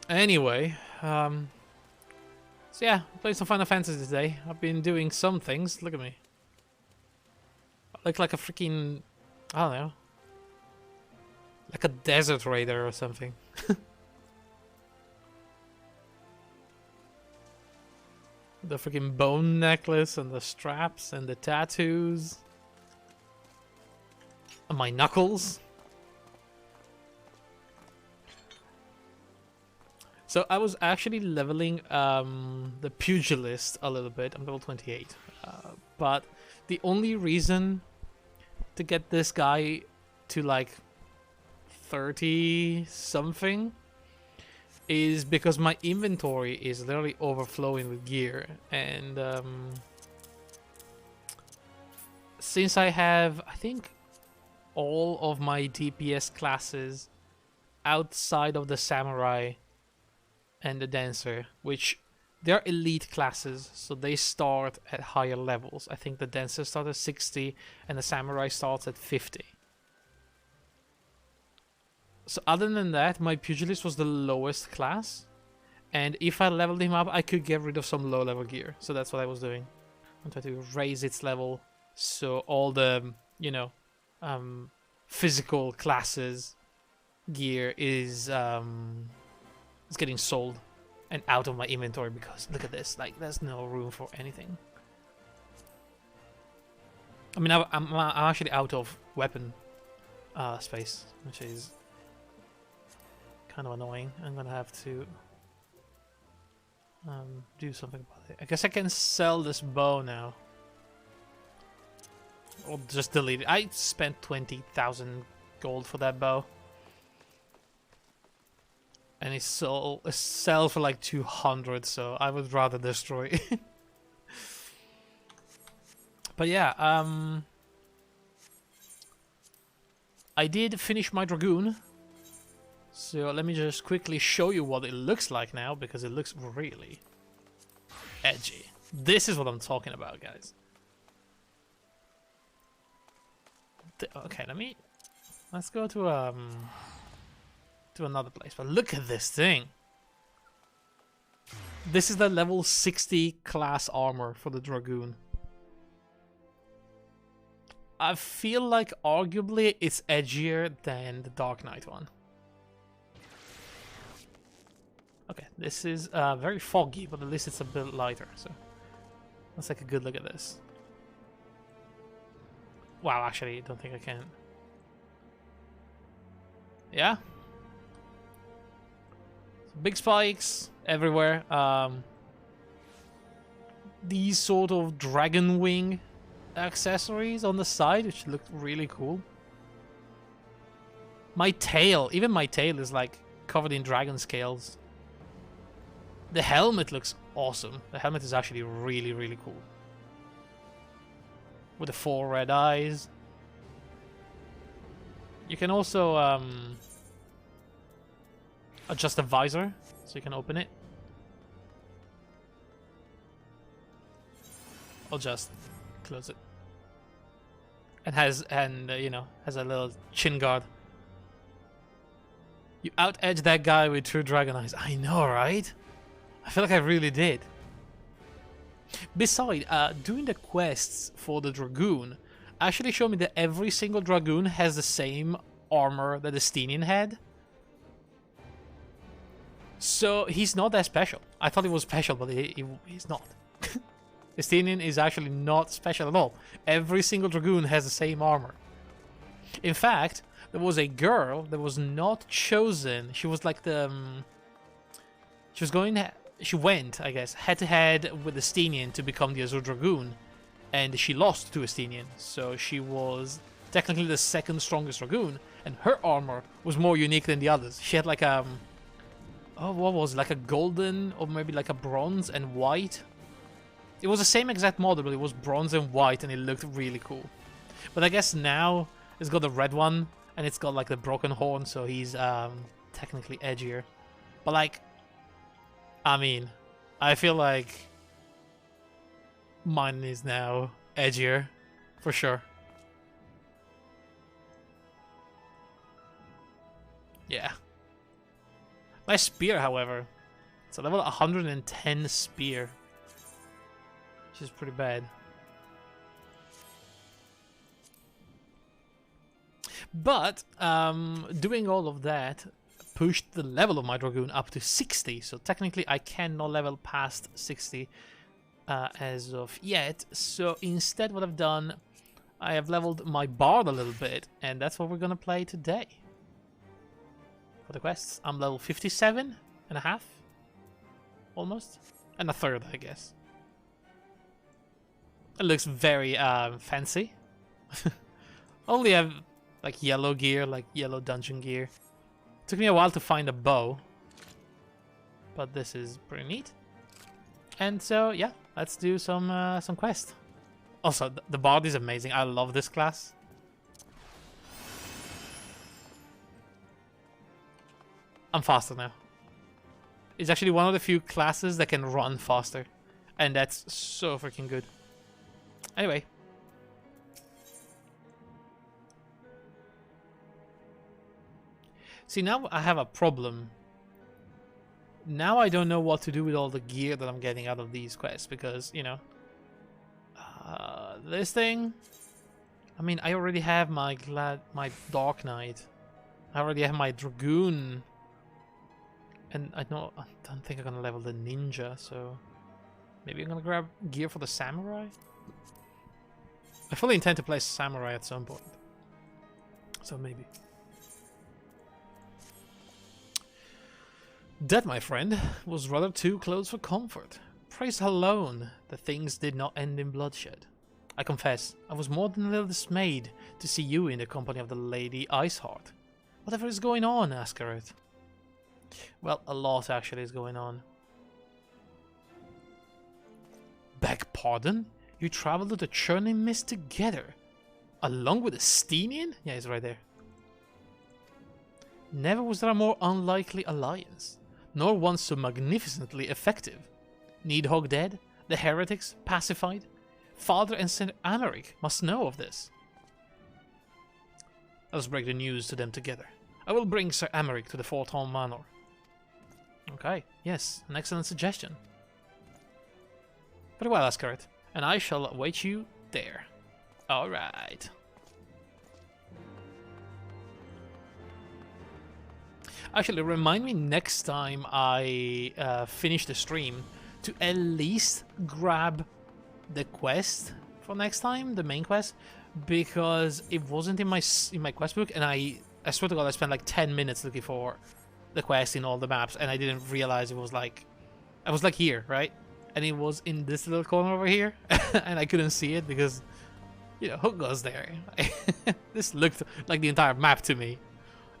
Anyway, so yeah, played some Final Fantasy today. I've been doing some things. Look at me. I look like a freaking, I don't know, like a desert raider or something. The freaking bone necklace and the straps and the tattoos. And my knuckles. So I was actually leveling the pugilist a little bit. I'm level 28. But the only reason to get this guy to like 30 something is because my inventory is literally overflowing with gear, and since I have, I think, all of my DPS classes outside of the samurai and the dancer, which they're elite classes, so they start at higher levels. I think the dancer starts at 60 and the samurai starts at 50. So other than that, my pugilist was the lowest class, and if I leveled him up, I could get rid of some low level gear. So that's what I was doing. I'm trying to raise its level, so all the, you know, physical classes gear is getting sold and out of my inventory, because look at this, like there's no room for anything. I mean, I'm actually out of weapon space, which is kind of annoying. I'm gonna have to do something about it. I guess I can sell this bow now, or just delete it. I spent 20,000 gold for that bow, and it sell for like 200, so I would rather destroy it. But yeah, I did finish my Dragoon. So let me just quickly show you what it looks like now, because it looks really edgy. This is what I'm talking about, guys. Okay, let's go to another place. But look at this thing. This is the level 60 class armor for the Dragoon. I feel like arguably it's edgier than the Dark Knight one. Okay, this is very foggy, but at least it's a bit lighter, so let's take a good look at this. Wow, actually, I don't think I can. Yeah? Big spikes everywhere. These sort of dragon wing accessories on the side, which look really cool. My tail, even my tail is like covered in dragon scales. The helmet looks awesome. The helmet is actually really, really cool. With the 4 red eyes. You can also adjust the visor, so you can open it. I'll just close it. It has, you know, has a little chin guard. You out-edge that guy with 2 dragon eyes. I know, right? I feel like I really did. Besides, doing the quests for the Dragoon actually showed me that every single Dragoon has the same armor that the Stenian had. So he's not that special. I thought he was special, but he's not. The Stenian is actually not special at all. Every single Dragoon has the same armor. In fact, there was a girl that was not chosen. She was like the... she was going... She went, I guess, head-to-head with the Stenian to become the Azure Dragoon, and she lost to a Stenian, so she was technically the second strongest Dragoon, and her armor was more unique than the others. She had like a... oh, what was it? Like a golden, or maybe like a bronze and white? It was the same exact model, but it was bronze and white, and it looked really cool. But I guess now it's got the red one, and it's got like the broken horn, so he's technically edgier. But like... I mean, I feel like mine is now edgier, for sure. Yeah. My spear, however, it's a level 110 spear, which is pretty bad. But doing all of that pushed the level of my Dragoon up to 60, so technically I cannot level past 60 as of yet. So instead what I've done, I have leveled my Bard a little bit, and that's what we're gonna play today. For the quests, I'm level 57 and a half, almost, and a third, I guess. It looks very fancy. Only have like yellow gear, like yellow dungeon gear. Took me a while to find a bow, but this is pretty neat. And so yeah, let's do some quest. Also, the Bard is amazing. I love this class. I'm faster now. It's actually one of the few classes that can run faster, and that's so freaking good. Anyway. See, now I have a problem. Now I don't know what to do with all the gear that I'm getting out of these quests, because, you know, this thing, I mean, I already have my Dark Knight. I already have my Dragoon. And I don't think I'm gonna level the Ninja, so maybe I'm gonna grab gear for the Samurai. I fully intend to play Samurai at some point, so maybe. That, my friend, was rather too close for comfort. Praise alone that things did not end in bloodshed. I confess, I was more than a little dismayed to see you in the company of the Lady Iceheart. Whatever is going on, Ascaret? Well, a lot actually is going on. Beg pardon? You traveled to the Churning Mist together? Along with the Steenian? Yeah, he's right there. Never was there a more unlikely alliance, nor one so magnificently effective. Needhog dead, the heretics pacified. Father and St. Amaric must know of this. Let us break the news to them together. I will bring Sir Amaric to the Forton Manor. Okay, yes, an excellent suggestion. Very well, Ascaret, and I shall await you there. Alright. Actually, remind me next time I finish the stream to at least grab the quest for next time, the main quest, because it wasn't in my quest book, and I swear to God I spent like 10 minutes looking for the quest in all the maps, and I didn't realize it was like, I was like here, right? And it was in this little corner over here, and I couldn't see it because, you know, Hook goes there. This looked like the entire map to me,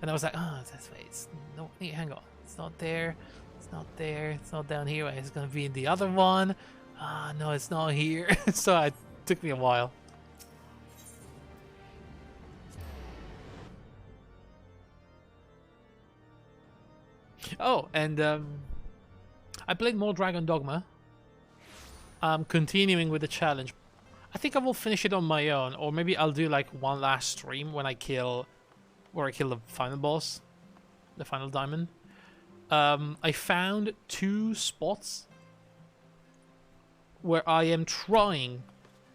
and I was like, oh, that's right. It's no, hang on, it's not there, it's not there, it's not down here. It's gonna be in the other one. Ah, no, it's not here. So it took me a while. Oh, and I played more Dragon Dogma. I'm continuing with the challenge. I think I will finish it on my own, or maybe I'll do like one last stream when I kill, where I kill the final boss, the final diamond. I found 2 spots where I am trying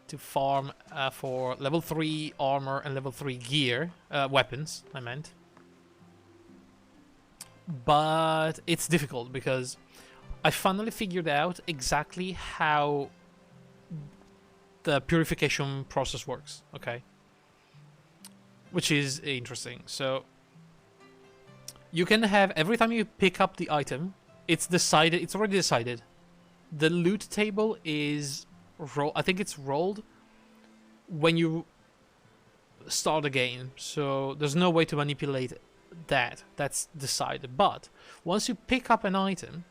to farm for level 3 armor and level 3 gear, weapons, I meant. But it's difficult because I finally figured out exactly how the purification process works, okay? Which is interesting. So you can have, every time you pick up the item, it's decided, it's already decided. The loot table is, I think it's rolled when you start a game, so there's no way to manipulate that. That's decided. But once you pick up an item,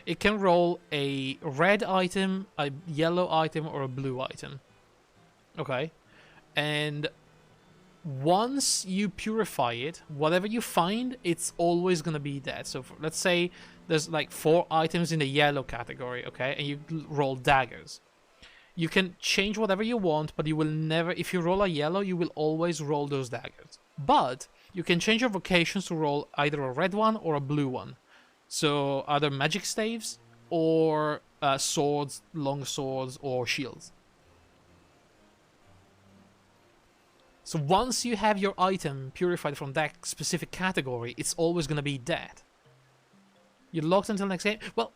it can roll a red item, a yellow item, or a blue item. Okay? And once you purify it, whatever you find, it's always going to be that. So let's say there's like 4 items in the yellow category, okay? And you roll daggers. You can change whatever you want, but you will never, if you roll a yellow, you will always roll those daggers. But you can change your vocations to roll either a red one or a blue one. So either magic staves or swords, long swords, or shields. So once you have your item purified from that specific category, it's always going to be that. You're locked until next game. Well,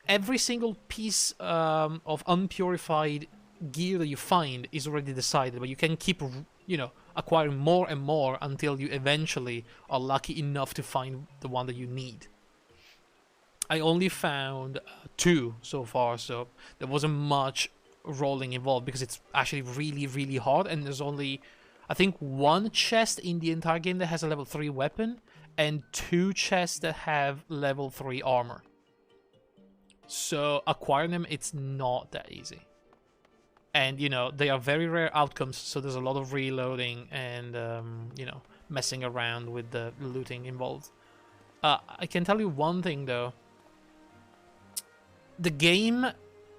every single piece of unpurified gear that you find is already decided, but you can keep, you know, acquiring more and more until you eventually are lucky enough to find the one that you need. I only found 2 so far, so there wasn't much rolling involved because it's actually really, really hard, and there's only, I think, 1 chest in the entire game that has a level 3 weapon, and 2 chests that have level 3 armor. So acquiring them, it's not that easy. And, you know, they are very rare outcomes, so there's a lot of reloading and, you know, messing around with the looting involved. I can tell you one thing, though. The game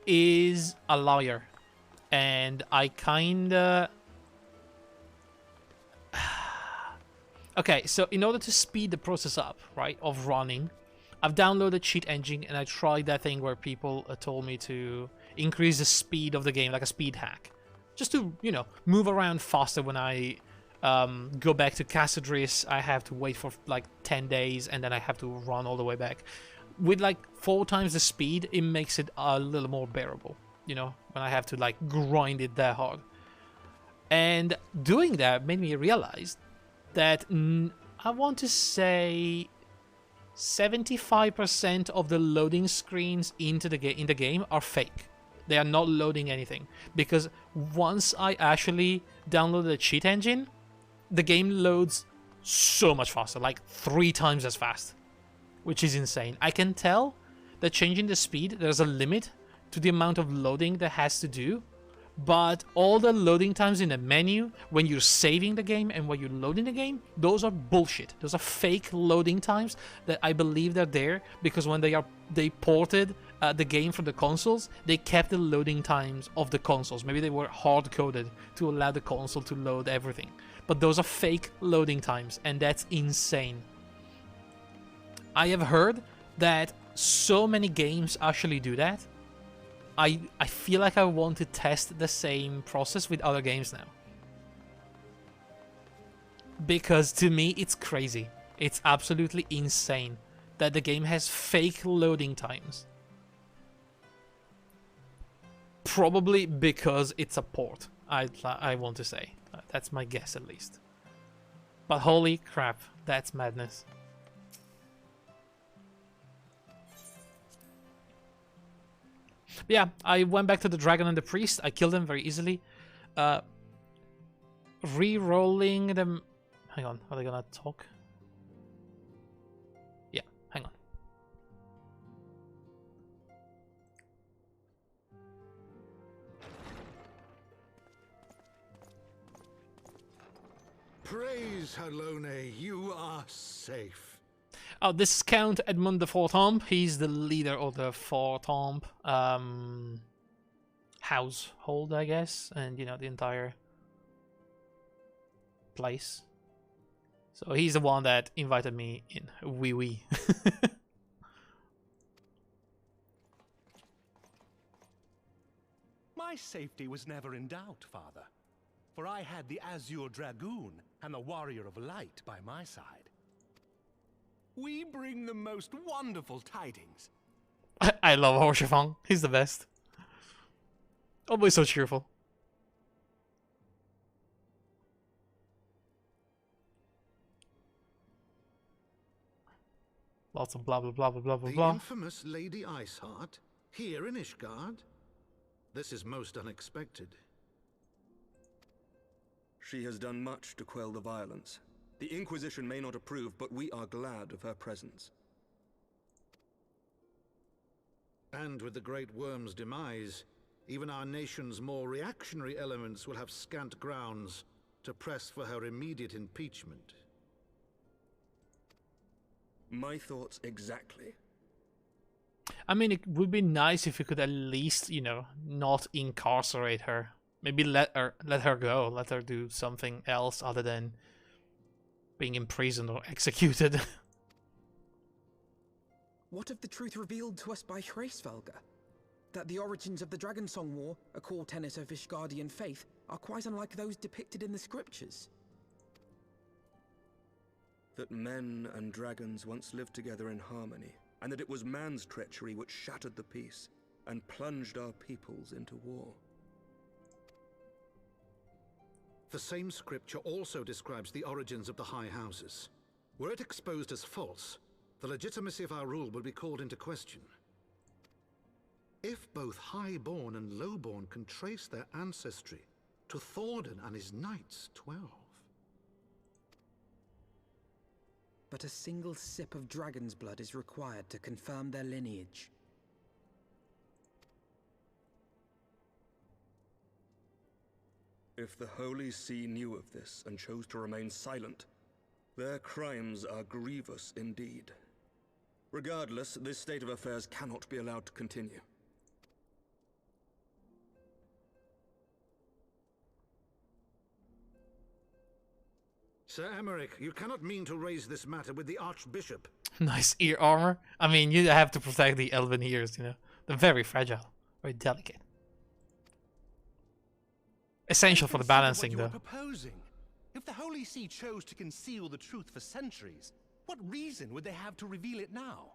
is a liar. And I kinda... Okay, so in order to speed the process up, right, of running, I've downloaded Cheat Engine and I tried that thing where people told me to increase the speed of the game, like a speed hack. Just to, you know, move around faster when I go back to Cassadris. I have to wait for like 10 days and then I have to run all the way back. With like 4 times the speed, it makes it a little more bearable, you know, when I have to like grind it that hard. And doing that made me realize that I want to say 75% of the loading screens in the game are fake. They are not loading anything, because once I actually downloaded the cheat engine, the game loads so much faster, like 3 times as fast, which is insane. I can tell that changing the speed, there's a limit to the amount of loading that has to do, but all the loading times in the menu, when you're saving the game and when you're loading the game, those are bullshit. Those are fake loading times that I believe they're there because when they ported the game from the consoles, they kept the loading times of the consoles. Maybe they were hard-coded to allow the console to load everything. But those are fake loading times, and that's insane. I have heard that so many games actually do that. I feel like I want to test the same process with other games now. Because to me, it's crazy. It's absolutely insane that the game has fake loading times. Probably because it's a port, I want to say. That's my guess at least. But holy crap, that's madness. But yeah, I went back to the dragon and the priest. I killed them very easily. Re-rolling them... Hang on, are they gonna talk? Yeah, hang on. Praise Halone, you are safe. Oh, this is Count Edmund the Fortomp. He's the leader of the Fortomp household, I guess, and you know, the entire place. So he's the one that invited me in. Wee wee. My safety was never in doubt, Father, for I had the Azure Dragoon and the Warrior of Light by my side. We bring the most wonderful tidings. I love Horshifang. He's the best. Always so cheerful. Lots of blah blah blah blah blah blah blah. The infamous Lady Iceheart here in Ishgard? This is most unexpected. She has done much to quell the violence. The Inquisition may not approve, but we are glad of her presence. And with the Great Worm's demise, even our nation's more reactionary elements will have scant grounds to press for her immediate impeachment. My thoughts exactly. I mean, it would be nice if you could at least, you know, not incarcerate her. Maybe let her go. Let her do something else other than being imprisoned or executed. What of the truth revealed to us by Hraesvelga? That the origins of the Dragonsong War, a core tenet of Ishgardian faith, are quite unlike those depicted in the scriptures. That men and dragons once lived together in harmony, and that it was man's treachery which shattered the peace and plunged our peoples into war. The same scripture also describes the origins of the High Houses. Were it exposed as false, the legitimacy of our rule would be called into question. If both Highborn and Lowborn can trace their ancestry to Thordan and his Knights 12. But a single sip of dragon's blood is required to confirm their lineage. If the Holy See knew of this and chose to remain silent, their crimes are grievous indeed. Regardless, this state of affairs cannot be allowed to continue. Sir Emmerich, you cannot mean to raise this matter with the Archbishop. Nice ear armor. I mean, you have to protect the elven ears, you know. They're very fragile, very delicate. Essential for the balancing, though. Proposing. If the Holy See chose to conceal the truth for centuries, what reason would they have to reveal it now?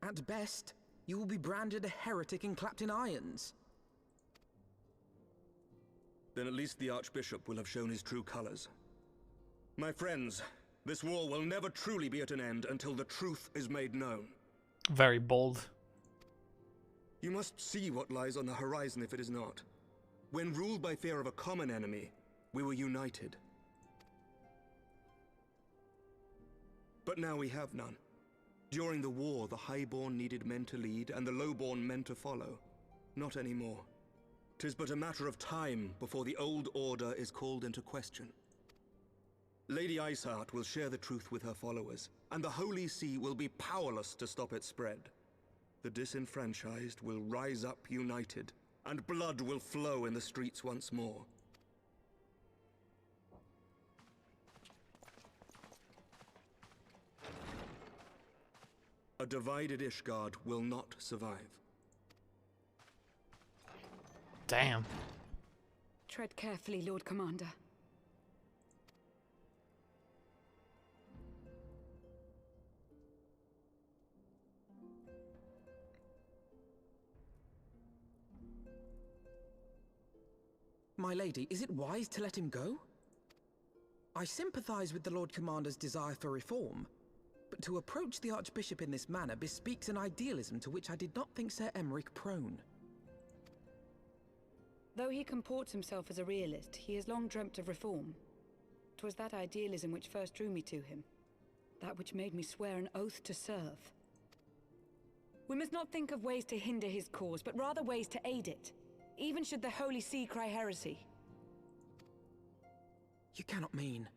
At best, you will be branded a heretic and clapped in irons. Then at least the Archbishop will have shown his true colors. My friends, this war will never truly be at an end until the truth is made known. Very bold. You must see what lies on the horizon if it is not. When ruled by fear of a common enemy, we were united. But now we have none. During the war, the Highborn needed men to lead and the Lowborn men to follow. Not anymore. 'Tis but a matter of time before the old order is called into question. Lady Iceheart will share the truth with her followers, and the Holy See will be powerless to stop its spread. The disenfranchised will rise up united, and blood will flow in the streets once more. A divided Ishgard will not survive. Damn. Tread carefully, Lord Commander. My lady, is it wise to let him go? I sympathize with the Lord Commander's desire for reform, but to approach the Archbishop in this manner bespeaks an idealism to which I did not think Sir Emmerich prone. Though he comports himself as a realist, he has long dreamt of reform. 'Twas that idealism which first drew me to him, that which made me swear an oath to serve. We must not think of ways to hinder his cause, but rather ways to aid it, even should the Holy See cry heresy. You cannot mean...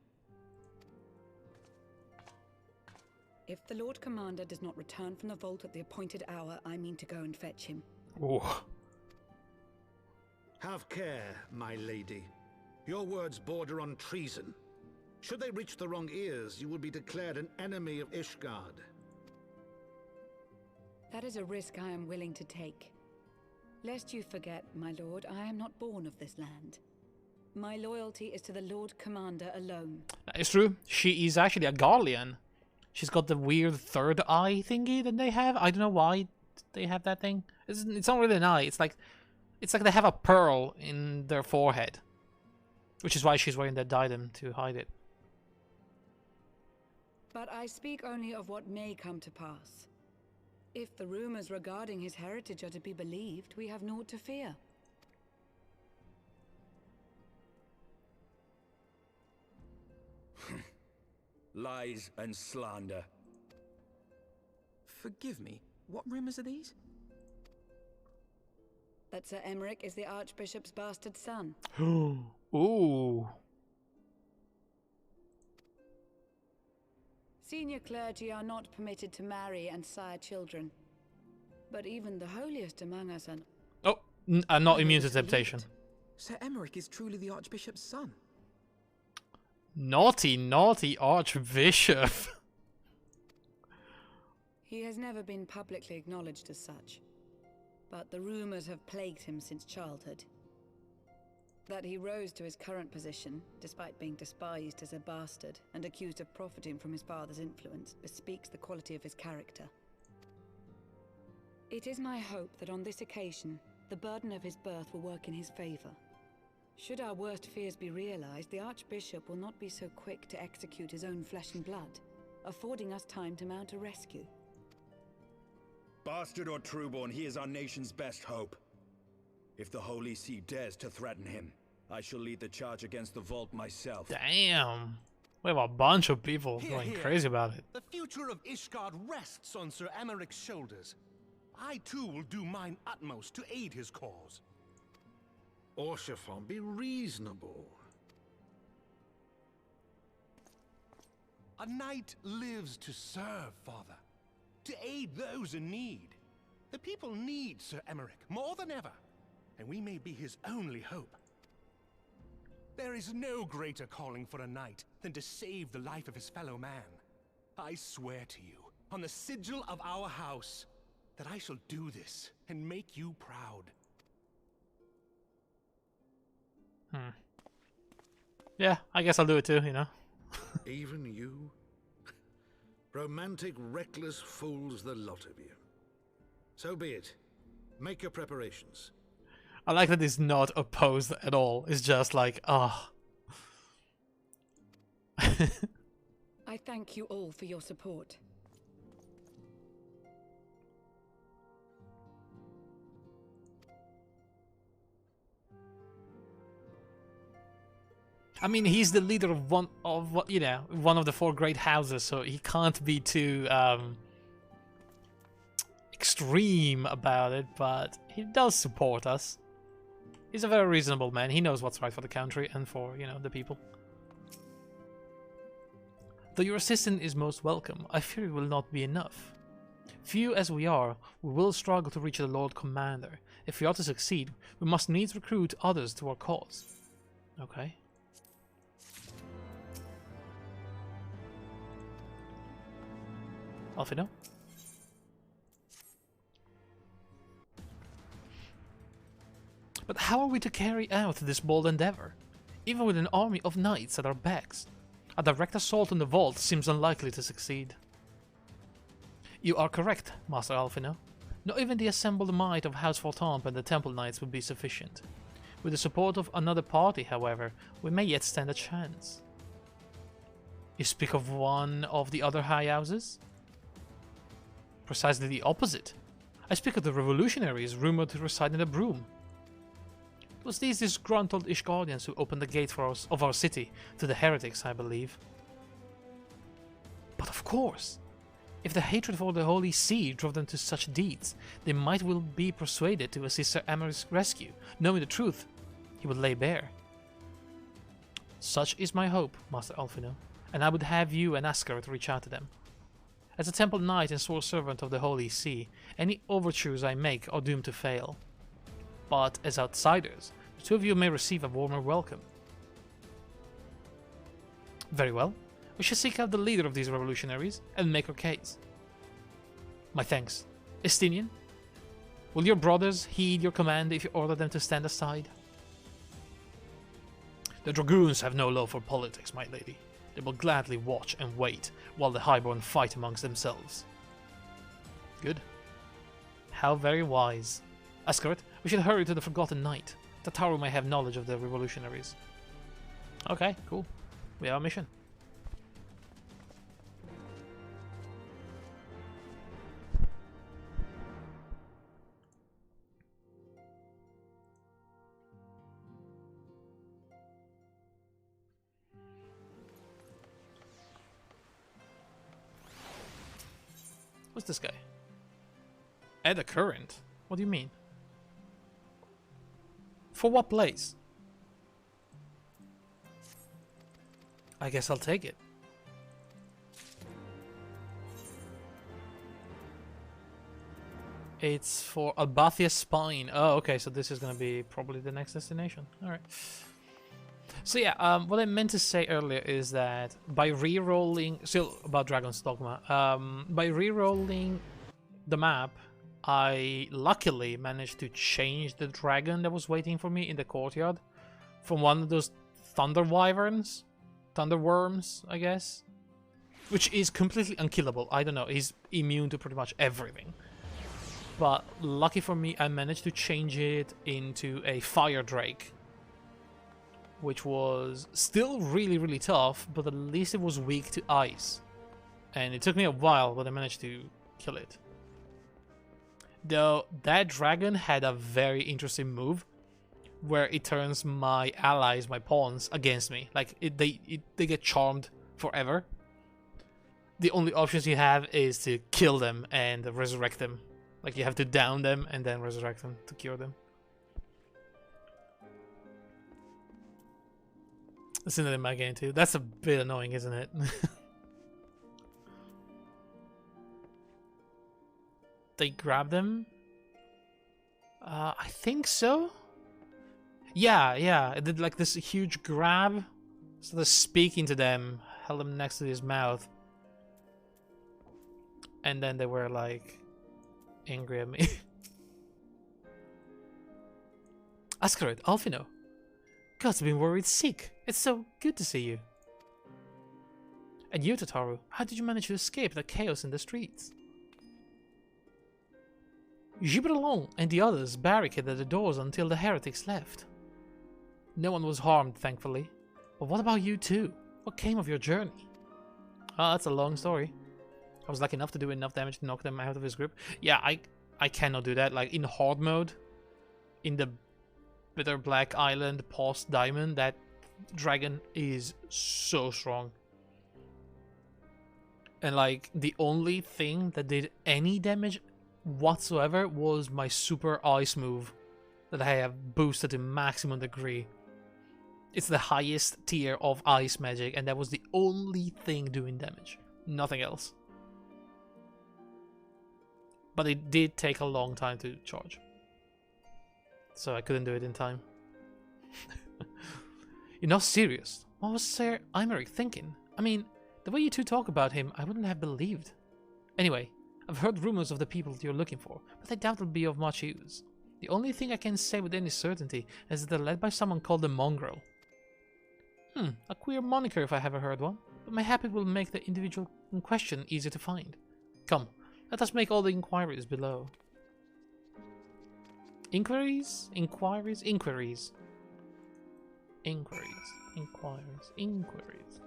If the Lord Commander does not return from the vault at the appointed hour, I mean to go and fetch him. Ooh. Have care, my lady. Your words border on treason. Should they reach the wrong ears, you will be declared an enemy of Ishgard. That is a risk I am willing to take. Lest you forget, my lord, I am not born of this land. My loyalty is to the Lord Commander alone. That is true. She is actually a Garlean. She's got the weird third eye thingy that they have. I don't know why they have that thing. It's not really an eye. It's like they have a pearl in their forehead, which is why she's wearing that diadem to hide it. But I speak only of what may come to pass. If the rumors regarding his heritage are to be believed, we have naught to fear. Lies and slander. Forgive me, what rumors are these? That Sir Emmerich is the Archbishop's bastard son. Ooh. Senior clergy are not permitted to marry and sire children. But even the holiest among us are... Oh, I'm not immune to temptation. Sir Emmerich is truly the Archbishop's son. Naughty, naughty Archbishop. He has never been publicly acknowledged as such, but the rumors have plagued him since childhood. That he rose to his current position, despite being despised as a bastard and accused of profiting from his father's influence, bespeaks the quality of his character. It is my hope that on this occasion, the burden of his birth will work in his favor. Should our worst fears be realized, the Archbishop will not be so quick to execute his own flesh and blood, affording us time to mount a rescue. Bastard or trueborn, he is our nation's best hope. If the Holy See dares to threaten him, I shall lead the charge against the Vault myself. Damn. We have a bunch of people Hear, going hear. crazy about it. The future of Ishgard rests on Sir Emeric's shoulders. I too will do mine utmost to aid his cause. Orshafon, be reasonable. A knight lives to serve, Father. To aid those in need. The people need Sir Emeric more than ever, and we may be his only hope. There is no greater calling for a knight than to save the life of his fellow man. I swear to you, on the sigil of our house, that I shall do this and make you proud. Yeah, I guess I'll do it too, you know. Even you? Romantic, reckless fools, the lot of you. So be it. Make your preparations. I like that he's not opposed at all. It's just like, ah. I thank you all for your support. I mean, he's the leader of one of the four great houses, so he can't be too extreme about it, but he does support us. He's a very reasonable man. He knows what's right for the country and for, the people. Though your assistance is most welcome, I fear it will not be enough. Few as we are, we will struggle to reach the Lord Commander. If we are to succeed, we must needs recruit others to our cause. Okay. Alfino? But how are we to carry out this bold endeavor? Even with an army of knights at our backs, a direct assault on the vault seems unlikely to succeed. You are correct, Master Alfino. Not even the assembled might of House Fortamp and the Temple Knights would be sufficient. With the support of another party, however, we may yet stand a chance. You speak of one of the other high houses? Precisely the opposite. I speak of the revolutionaries rumored to reside in the Broom. It was these disgruntled Ishgardians who opened the gate of our city to the heretics, I believe. But of course, if the hatred for the Holy See drove them to such deeds, they might well be persuaded to assist Sir Emeric's rescue, knowing the truth he would lay bare. Such is my hope, Master Alfino, and I would have you and Ascaroth reach out to them. As a Temple Knight and sole servant of the Holy See, any overtures I make are doomed to fail. But as outsiders, the two of you may receive a warmer welcome. Very well. We shall seek out the leader of these revolutionaries and make our case. My thanks. Estinian, will your brothers heed your command if you order them to stand aside? The Dragoons have no love for politics, my lady. They will gladly watch and wait while the Highborn fight amongst themselves. Good. How very wise. Ascaroth, we should hurry to the Forgotten Knight. The tower may have knowledge of the revolutionaries. Okay, cool. We have a mission. What's this guy? Add a current? What do you mean? For what place? I guess I'll take it. It's for Albathia Spine. Oh, okay, so this is gonna be probably the next destination. Alright. So yeah, what I meant to say earlier is that by re-rolling, still about Dragon's Dogma, by re-rolling the map, I luckily managed to change the dragon that was waiting for me in the courtyard from one of those thunder wyverns, thunder worms, I guess, which is completely unkillable. I don't know, he's immune to pretty much everything. But lucky for me, I managed to change it into a fire drake, which was still really, really tough, but at least it was weak to ice. And it took me a while, but I managed to kill it. Though that dragon had a very interesting move where it turns my allies, my pawns, against me. Like, they get charmed forever. The only options you have is to kill them and resurrect them. Like, you have to down them and then resurrect them to cure them. Listen to it in my game too. That's a bit annoying, isn't it? They grab them? I think so. Yeah. It did like this huge grab. So they're speaking to them, held them next to his mouth. And then they were like angry at me. Ascarid, Alfino. God's been worried sick. It's so good to see you. And you, Tataru, how did you manage to escape the chaos in the streets? Gibberellon and the others barricaded the doors until the heretics left. No one was harmed, thankfully. But what about you two? What came of your journey? Oh, that's a long story. I was lucky enough to do enough damage to knock them out of his grip. Yeah, I cannot do that. Like, in hard mode, in the Bitter Black Island post Diamond, that dragon is so strong. And like, the only thing that did any damage whatsoever was my super ice move that I have boosted to maximum degree. It's the highest tier of ice magic, and that was the only thing doing damage. Nothing else. But it did take a long time to charge. So I couldn't do it in time. You're not serious. What was Sir Imeric thinking? I mean, the way you two talk about him, I wouldn't have believed. Anyway, I've heard rumors of the people you're looking for, but I doubt it'll be of much use. The only thing I can say with any certainty is that they're led by someone called the Mongrel. A queer moniker if I ever heard one, but my habit will make the individual in question easier to find. Come, let us make all the inquiries below. Inquiries? Inquiries? Inquiries. Inquiries. Inquiries. Inquiries.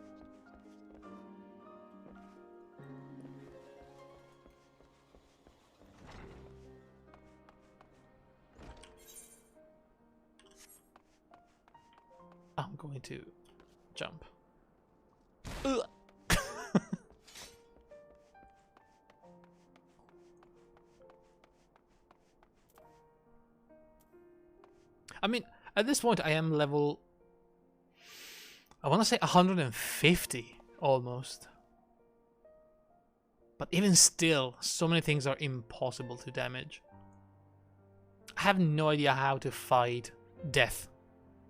I'm going to jump. Ugh. I mean, at this point I am level, I want to say 150 almost. But even still, so many things are impossible to damage. I have no idea how to fight death.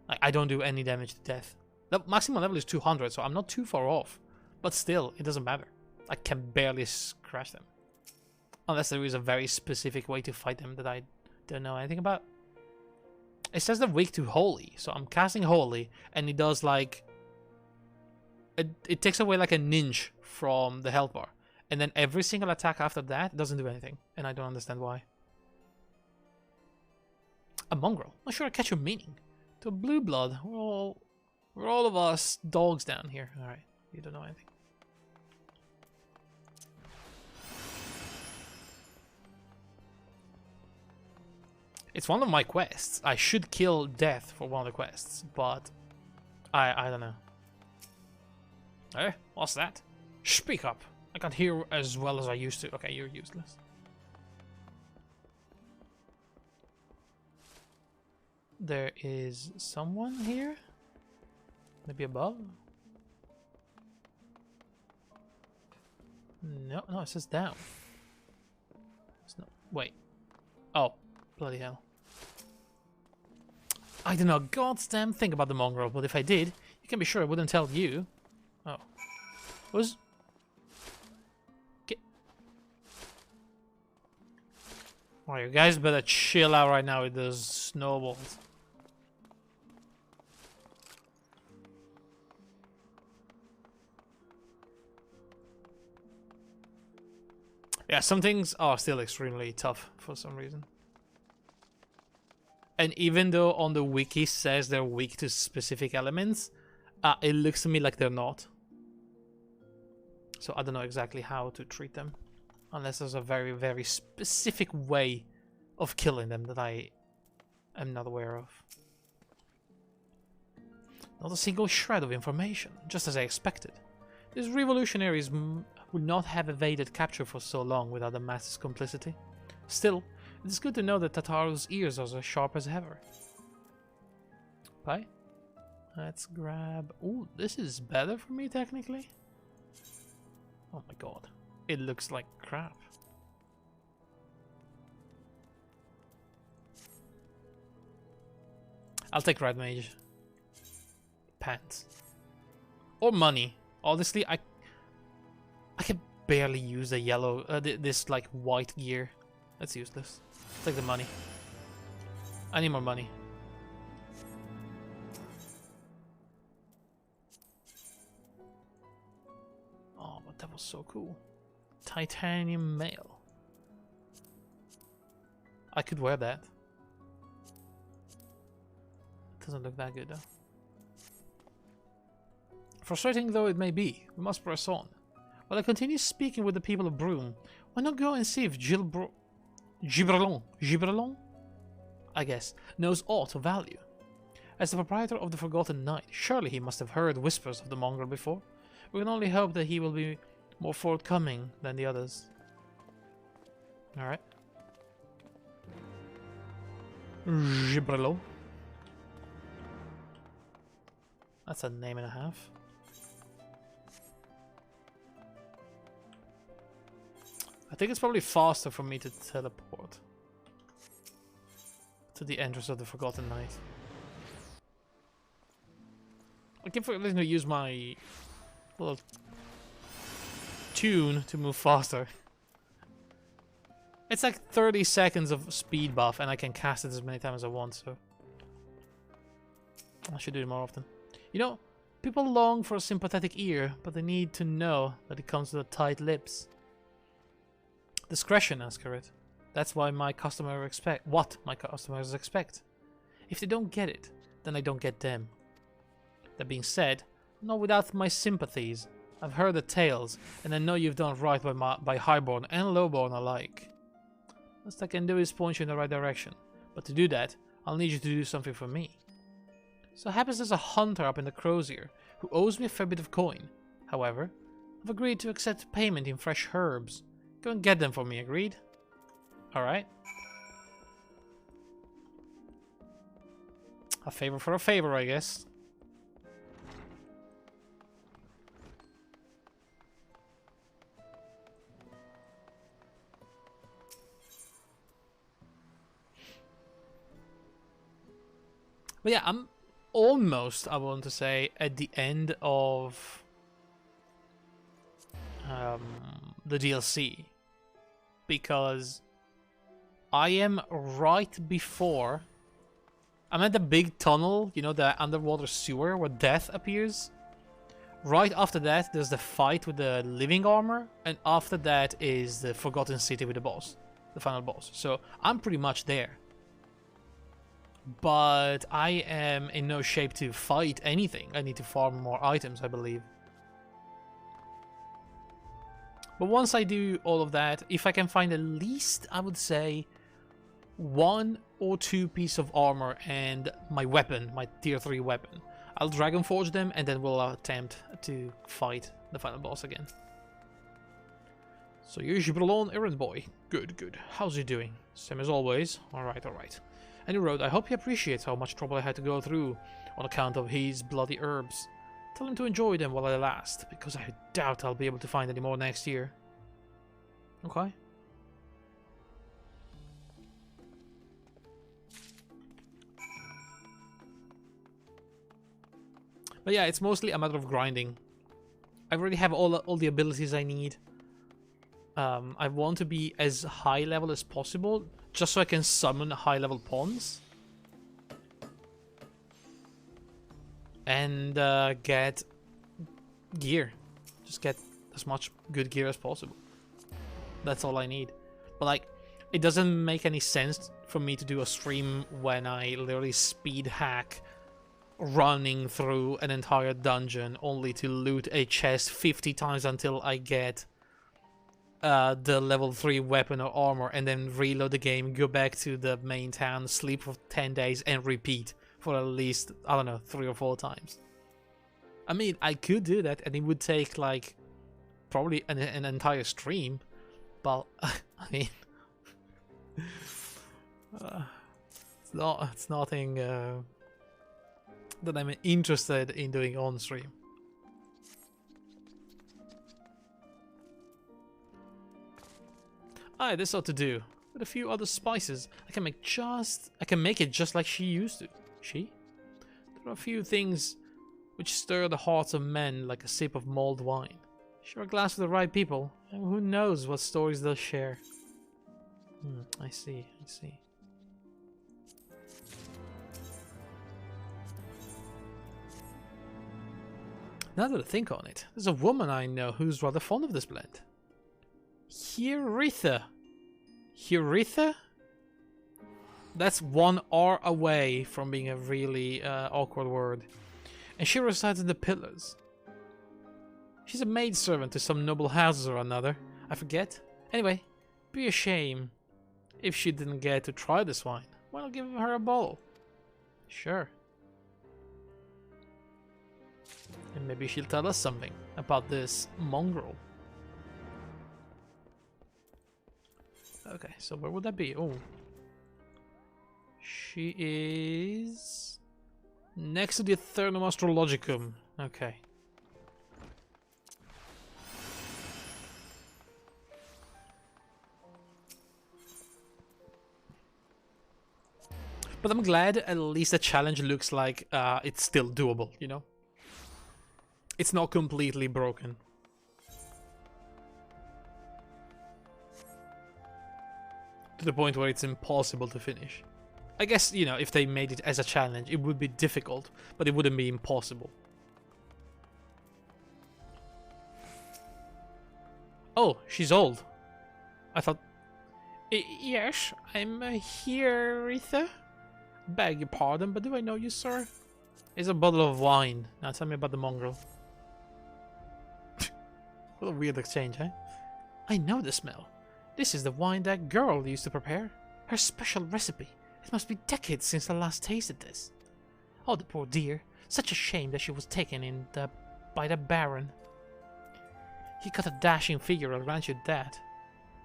Like, I don't do any damage to death. The maximum level is 200, so I'm not too far off. But still, it doesn't matter. I can barely scratch them. Unless there is a very specific way to fight them that I don't know anything about. It says they're weak to Holy, so I'm casting Holy, and it does like... It takes away like a ninja from the health bar. And then every single attack after that doesn't do anything, and I don't understand why. A mongrel? Not sure I catch your meaning. To blue blood, we're all of us dogs down here. Alright, you don't know anything. It's one of my quests. I should kill Death for one of the quests, but I don't know. Eh? What's that? Speak up. I can't hear as well as I used to. Okay, you're useless. There is someone here? Maybe above? No, it says down. It's not. Wait. Oh, bloody hell. I do not goddamn think about the mongrel, but if I did, you can be sure I wouldn't tell you. Oh. Was... Get... Alright, you guys better chill out right now with those snowballs. Yeah, some things are still extremely tough for some reason. And even though on the wiki says they're weak to specific elements, it looks to me like they're not. So I don't know exactly how to treat them. Unless there's a very, very specific way of killing them that I am not aware of. Not a single shred of information, just as I expected. These revolutionaries would not have evaded capture for so long without the masses' complicity. Still, it is good to know that Tataru's ears are as sharp as ever. Okay. Let's grab... Ooh, this is better for me, technically. Oh my god. It looks like crap. I'll take Red Mage. Pants. Or money. Honestly, I can barely use the yellow, this like white gear. That's useless. Take the money. I need more money. Oh, but that was so cool. Titanium mail. I could wear that. Doesn't look that good though. Frustrating though it may be, we must press on. While I continue speaking with the people of Broom, why not go and see if Gibberlon, I guess, knows aught of value. As the proprietor of the Forgotten Knight, surely he must have heard whispers of the mongrel before. We can only hope that he will be more forthcoming than the others. Alright. Gibberlon. That's a name and a half. I think it's probably faster for me to teleport to the entrance of the Forgotten Knight. I keep forgetting to use my little tune to move faster. It's like 30 seconds of speed buff and I can cast it as many times as I want, so I should do it more often. You know, people long for a sympathetic ear, but they need to know that it comes with tight lips. Discretion, Ascaret. That's why my customers expect what my customers expect. If they don't get it, then I don't get them. That being said, I'm not without my sympathies. I've heard the tales, and I know you've done right by Highborn and Lowborn alike. Best I can do is point you in the right direction, but to do that, I'll need you to do something for me. So happens there's a hunter up in the Crozier who owes me a fair bit of coin. However, I've agreed to accept payment in fresh herbs. Go and get them for me, agreed? Alright. A favor for a favor, I guess. But yeah, I'm almost, I want to say, at the end of the DLC, because I am right before, I'm at the big tunnel, you know, the underwater sewer where death appears. Right after that there's the fight with the living armor, and after that is the Forgotten City with the boss, the final boss. So I'm pretty much there, but I am in no shape to fight anything. I need to farm more items, I believe. But once I do all of that, if I can find at least, I would say, 1 or 2 pieces of armor and my weapon, my tier 3 weapon, I'll Dragon Forge them and then we'll attempt to fight the final boss again. So you're Gibberlon, errand boy. Good, good. How's he doing? Same as always. Alright, alright. Anyway, I hope he appreciates how much trouble I had to go through on account of his bloody herbs. Tell him to enjoy them while they last, because I doubt I'll be able to find any more next year. Okay. But yeah, it's mostly a matter of grinding. I already have all the abilities I need. I want to be as high level as possible, just so I can summon high level pawns. And get gear. Just get as much good gear as possible. That's all I need. But like, it doesn't make any sense for me to do a stream when I literally speed hack running through an entire dungeon only to loot a chest 50 times until I get the level 3 weapon or armor, and then reload the game, go back to the main town, sleep for 10 days, and repeat for at least, I don't know, 3 or 4 times. I mean, I could do that, and it would take, like, probably an entire stream, but, I mean, it's nothing that I'm interested in doing on stream. This ought to do. With a few other spices, I can make it just like she used to. She? There are a few things which stir the hearts of men like a sip of mulled wine. Share a glass with the right people, and who knows what stories they'll share. I see. Now that I think on it, there's a woman I know who's rather fond of this blend. Heuritha. Heuritha? That's one R away from being a really awkward word. And she resides in the Pillars. She's a maidservant to some noble houses or another. I forget. Anyway, be a shame if she didn't get to try this wine. Why not give her a bottle? Sure. And maybe she'll tell us something about this mongrel. Okay, so where would that be? Oh. She is next to the Aeternum Astrologicum. Okay. But I'm glad at least the challenge looks like it's still doable, you know? It's not completely broken. To the point where it's impossible to finish. I guess, you know, if they made it as a challenge, it would be difficult, but it wouldn't be impossible. Oh, she's old. I thought... Yes, I'm here, Aretha. Beg your pardon, but do I know you, sir? It's a bottle of wine. Now tell me about the mongrel. What a weird exchange, eh? I know the smell. This is the wine that girl used to prepare. Her special recipe. It must be decades since I last tasted this. Oh, the poor dear. Such a shame that she was taken by the Baron. He cut a dashing figure, I'll grant you that.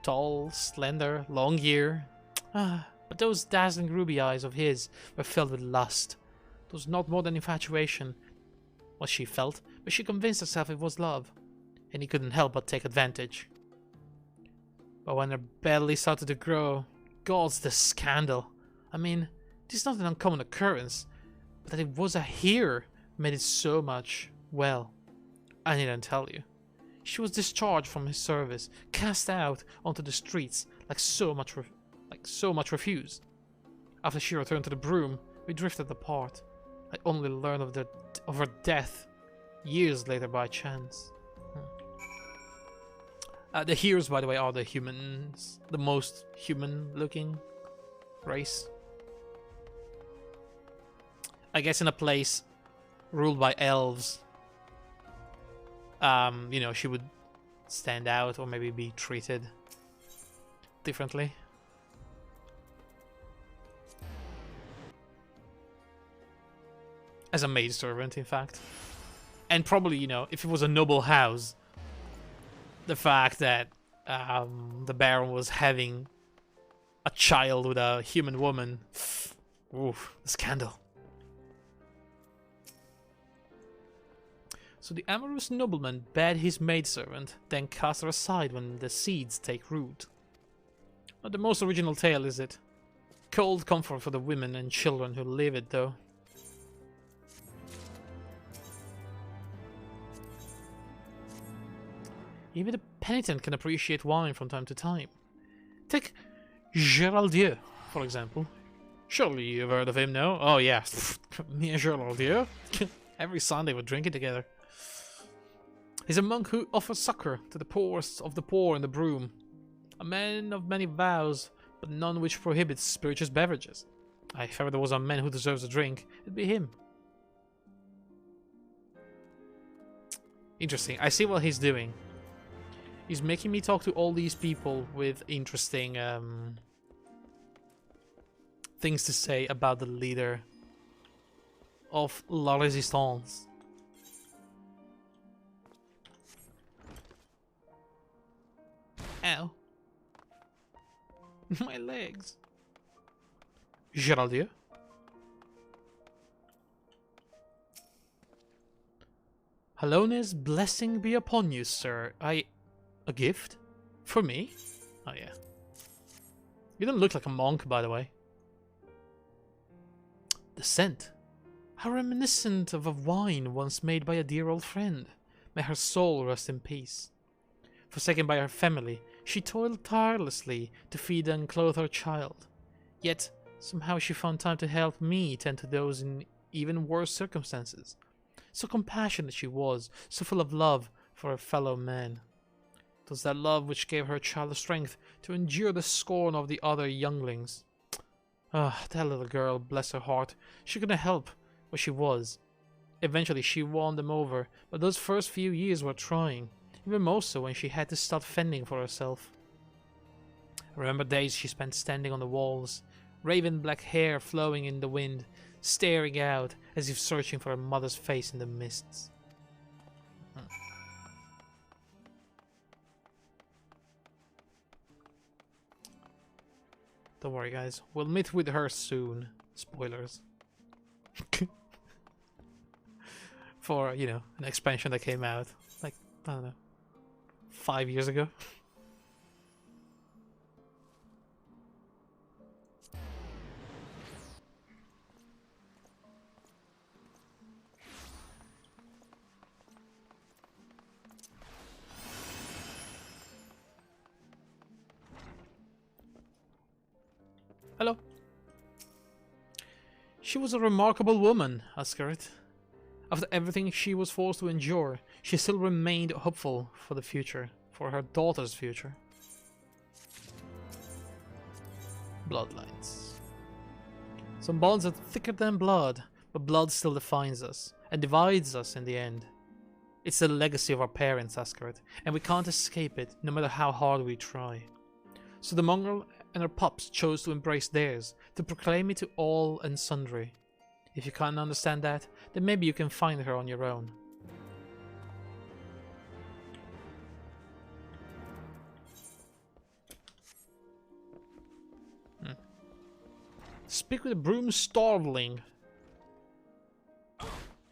Tall, slender, long ear. But those dazzling ruby eyes of his were filled with lust. It was not more than infatuation, what she felt, but she convinced herself it was love. And he couldn't help but take advantage. But when her belly started to grow, God's the scandal. I mean, this is not an uncommon occurrence, but that it was a heir made it so much, well, I needn't tell you. She was discharged from his service, cast out onto the streets like so much refused. After she returned to the broom, we drifted apart. I only learned of her death years later by chance. The heroes, by the way, are the humans, the most human-looking race. I guess in a place ruled by elves, you know, she would stand out or maybe be treated differently. As a maidservant, in fact. And probably, you know, if it was a noble house, the fact that the Baron was having a child with a human woman, oof, the scandal. So the amorous nobleman bade his maidservant, then cast her aside when the seeds take root. Not the most original tale, is it? Cold comfort for the women and children who live it, though. Even the penitent can appreciate wine from time to time. Take Geraldieu, for example. Surely you've heard of him, no? Oh yeah, me and Geraldieu. Every Sunday we're drinking together. He's a monk who offers succor to the poorest of the poor in the Broom. A man of many vows, but none which prohibits spirituous beverages. If ever there was a man who deserves a drink, it'd be him. Interesting. I see what he's doing. He's making me talk to all these people with interesting things to say about the leader of La Resistance. Ow. My legs. Geraldieu? Halone's blessing be upon you, sir. A gift? For me? Oh yeah. You don't look like a monk, by the way. The scent. How reminiscent of a wine once made by a dear old friend. May her soul rest in peace. Forsaken by her family, she toiled tirelessly to feed and clothe her child. Yet, somehow she found time to help me tend to those in even worse circumstances. So compassionate she was, so full of love for her fellow man. It was that love which gave her child the strength to endure the scorn of the other younglings. Ah, that little girl, bless her heart, she couldn't help what she was. Eventually she won them over, but those first few years were trying, even more so when she had to start fending for herself. I remember days she spent standing on the walls, raven black hair flowing in the wind, staring out as if searching for her mother's face in the mists. Don't worry guys, we'll meet with her soon. Spoilers. For, you know, an expansion that came out, like, I don't know, 5 years ago. Hello. She was a remarkable woman, Ascaret. After everything she was forced to endure, she still remained hopeful for the future, for her daughter's future. Bloodlines. Some bonds are thicker than blood, but blood still defines us, and divides us in the end. It's the legacy of our parents, Ascaret, and we can't escape it, no matter how hard we try. So the mongrel and her pups chose to embrace theirs, to proclaim it to all and sundry. If you can't understand that, then maybe you can find her on your own. Speak with the broom starveling.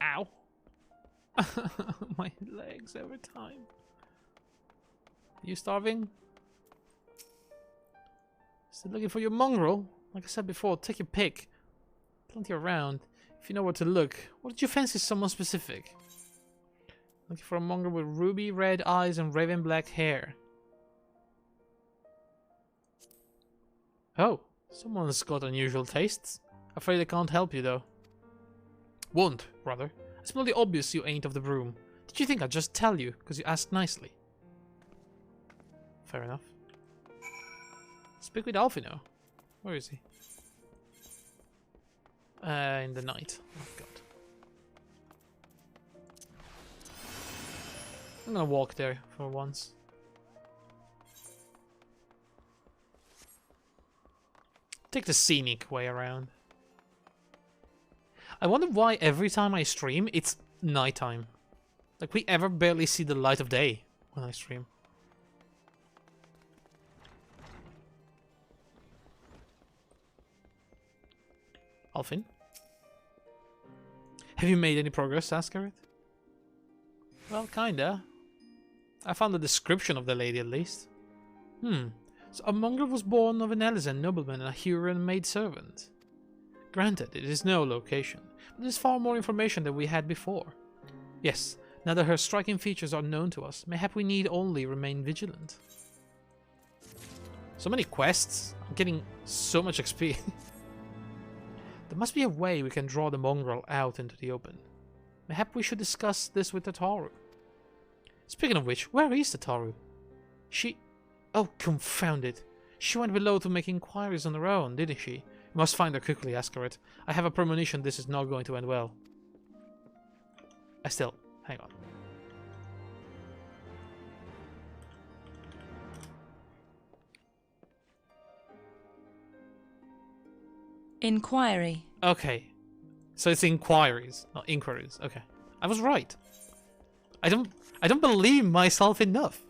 Ow. My legs every time. You starving? Still looking for your mongrel? Like I said before, take your pick. Plenty around. If you know where to look. Or did you fancy someone specific? Looking for a mongrel with ruby red eyes and raven black hair. Oh, someone's got unusual tastes. Afraid I can't help you though. Won't, rather. It's bloody obvious you ain't of the broom. Did you think I'd just tell you, because you asked nicely? Fair enough. Speak with Alfino. Where is he? In the night. Oh god. I'm gonna walk there for once. Take the scenic way around. I wonder why every time I stream, it's nighttime. Like, we ever barely see the light of day when I stream. Alfin? Have you made any progress, Ascaret? Well, kinda. I found the description of the lady at least. So a mongrel was born of an Elysian nobleman and a Huron maidservant. Granted, it is no location, but there's far more information than we had before. Yes, Now that her striking features are known to us, mayhap we need only remain vigilant. So many quests. I'm getting so much XP. There must be a way we can draw the mongrel out into the open. Mayhap we should discuss this with Tataru. Speaking of which, where is Tataru? She... Oh, confound it. She went below to make inquiries on her own, didn't she? We must find her quickly, Ascaret. I have a premonition this is not going to end well. Hang on. Inquiry. Okay. So it's inquiries, not inquiries. Okay. I was right. I don't believe myself enough.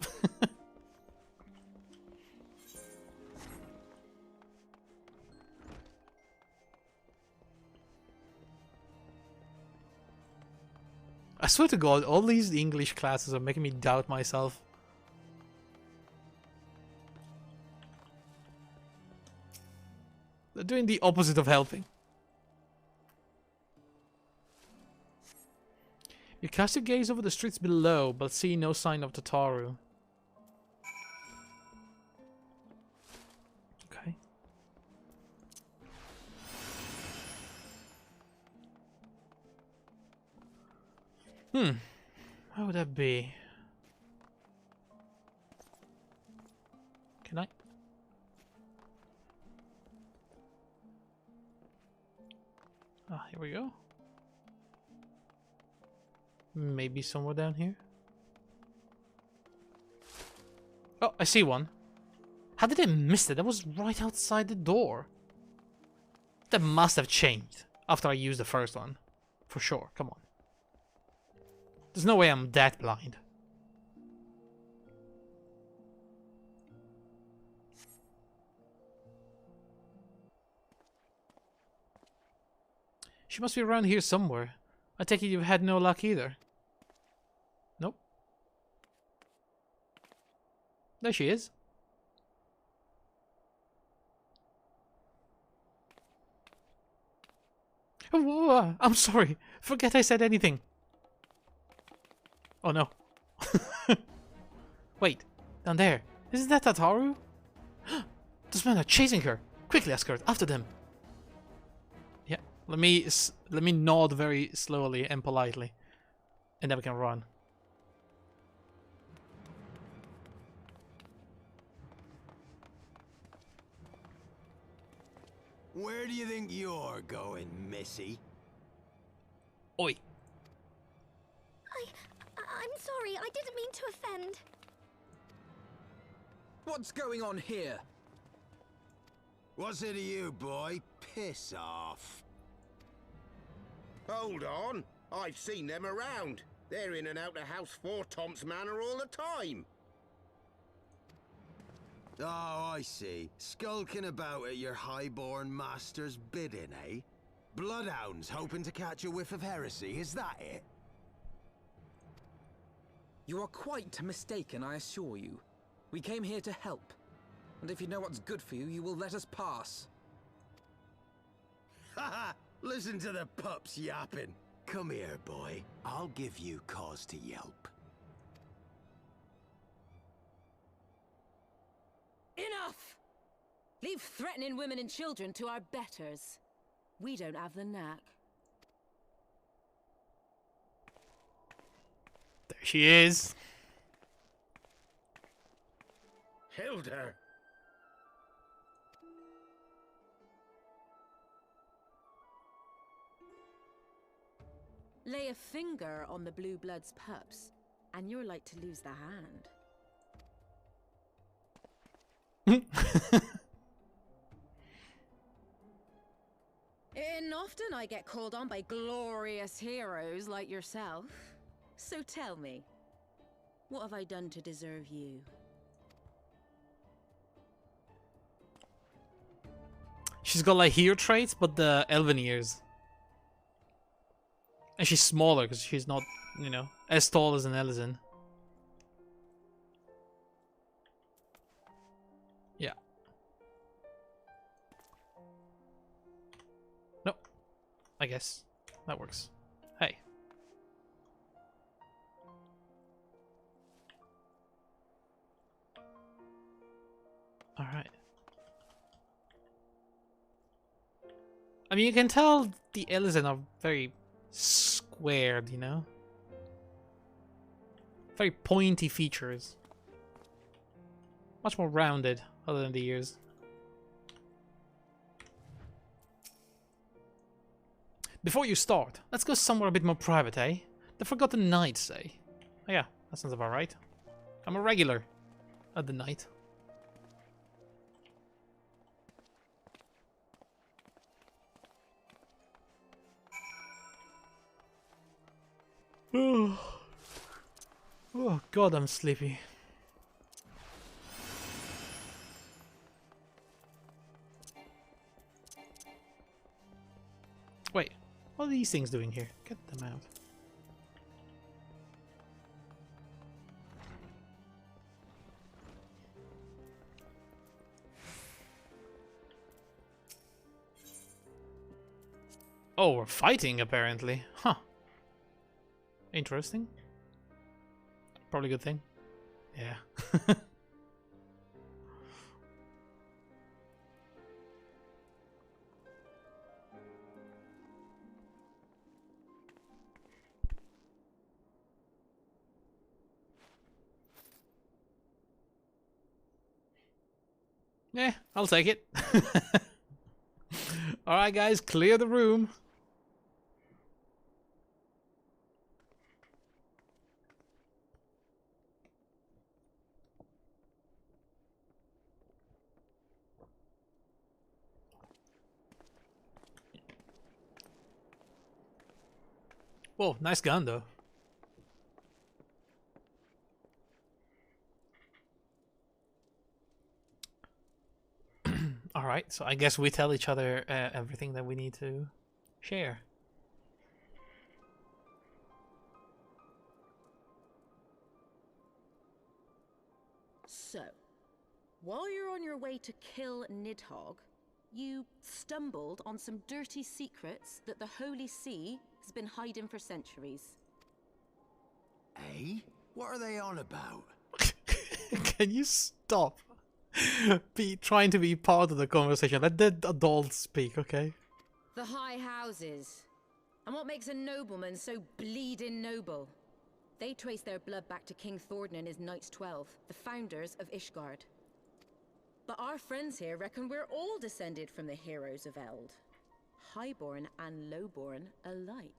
I swear to God, all these English classes are making me doubt myself. They're doing the opposite of helping. You cast your gaze over the streets below, but see no sign of Tataru. Okay. Where would that be? Can I? Ah, here we go. Maybe somewhere down here. Oh, I see one. How did I miss it? That was right outside the door. That must have changed after I used the first one. For sure, come on. There's no way I'm that blind. She must be around here somewhere. I take it you've had no luck either. Nope. There she is. Oh, I'm sorry. Forget I said anything. Oh no. Wait, down there. Isn't that Tataru? Those men are chasing her. Quickly, Ascaret, after them. Yeah, let me nod very slowly and politely, and then we can run. Where do you think you're going, Missy? Oi. I'm sorry, I didn't mean to offend. What's going on here? What's it to you, boy? Piss off. Hold on. I've seen them around. They're in and out of House 4 Tom's Manor all the time. Oh, I see. Skulking about at your highborn master's bidding, eh? Bloodhounds hoping to catch a whiff of heresy, is that it? You are quite mistaken, I assure you. We came here to help. And if you know what's good for you, you will let us pass. Haha! Listen to the pups yapping. Come here, boy. I'll give you cause to yelp. Enough! Leave threatening women and children to our betters. We don't have the knack. There she is. Hilda! Lay a finger on the blue blood's pups, and you're like to lose the hand. And often I get called on by glorious heroes like yourself. So tell me, what have I done to deserve you? She's got like hero traits, but the elven ears. And she's smaller because she's not, you know, as tall as an Ellison. Yeah. Nope. I guess that works. Hey. Alright. I mean, you can tell the Elysian are very squared, you know? Very pointy features. Much more rounded, other than the ears. Before you start, let's go somewhere a bit more private, eh? The Forgotten Knights, eh? Oh yeah, that sounds about right. I'm a regular at the night. Oh god, I'm sleepy. Wait, what are these things doing here? Get them out. Oh, we're fighting apparently. Huh. Interesting. Probably a good thing. Yeah. Yeah, I'll take it. Alright guys, clear the room. Whoa, nice gun though. Alright, so I guess we tell each other everything that we need to share. So, while you're on your way to kill Nidhogg, you stumbled on some dirty secrets that the Holy See has been hiding for centuries. Eh? What are they on about? Can you stop trying to be part of the conversation? Let the adults speak, okay? The High Houses. And what makes a nobleman so bleeding noble? They trace their blood back to King Thordan and his Knights 12, the founders of Ishgard. But our friends here reckon we're all descended from the heroes of Eld. Highborn and lowborn alike.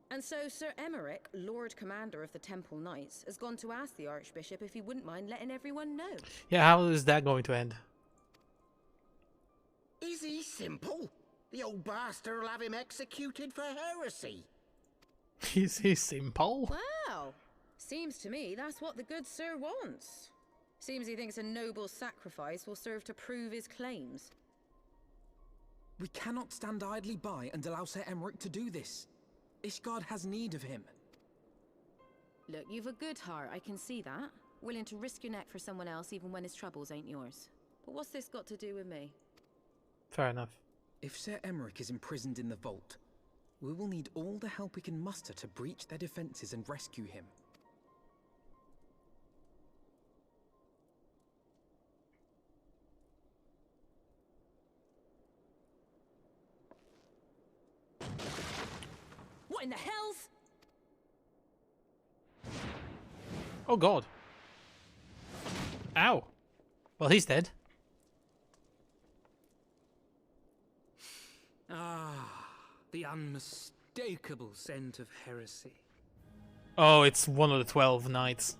And so Sir Emmerich, Lord Commander of the Temple Knights, has gone to ask the Archbishop if he wouldn't mind letting everyone know. Yeah, how is that going to end? Is he simple? The old bastard will have him executed for heresy. Is he simple? Wow! Seems to me that's what the good sir wants. Seems he thinks a noble sacrifice will serve to prove his claims. We cannot stand idly by and allow Sir Emmerich to do this. Ishgard has need of him. Look, you've a good heart, I can see that. Willing to risk your neck for someone else even when his troubles ain't yours. But what's this got to do with me? Fair enough. If Sir Emmerich is imprisoned in the vault, we will need all the help we can muster to breach their defenses and rescue him. What in the hell's? Oh god. Ow. Well, he's dead. Ah, the unmistakable scent of heresy. Oh, it's one of the 12 knights.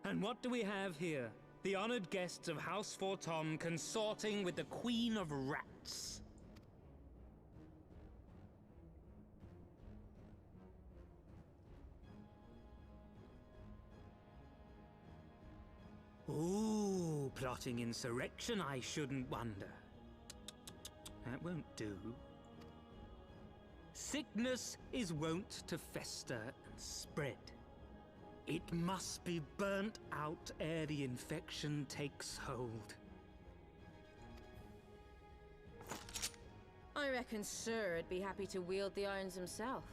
And what do we have here? The honored guests of House Fortom consorting with the Queen of Rats. Ooh, plotting insurrection, I shouldn't wonder. That won't do. Sickness is wont to fester and spread. It must be burnt out ere the infection takes hold. I reckon Sir would be happy to wield the irons himself.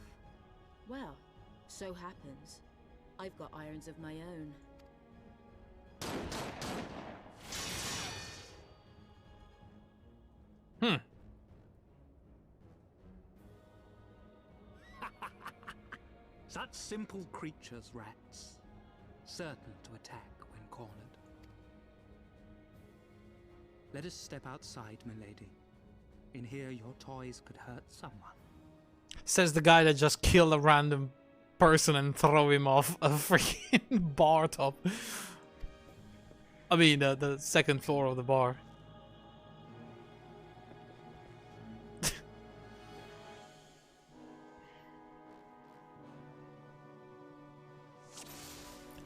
Well, so happens I've got irons of my own. Such simple creatures, rats. Certain to attack when cornered. Let us step outside, milady. In here, your toys could hurt someone. Says the guy that just killed a random person and throw him off a freaking bar top. I mean, the second floor of the bar.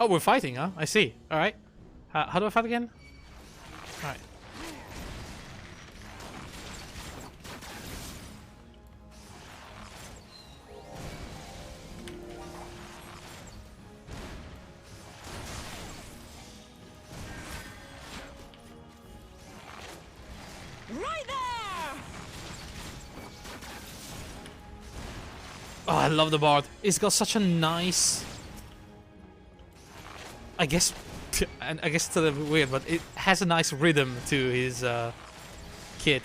Oh, we're fighting, huh? I see. Alright. How do I fight again? Alright. Right there! Oh, I love the bard. It's got such a nice... I guess it's a little bit weird, but it has a nice rhythm to his kit.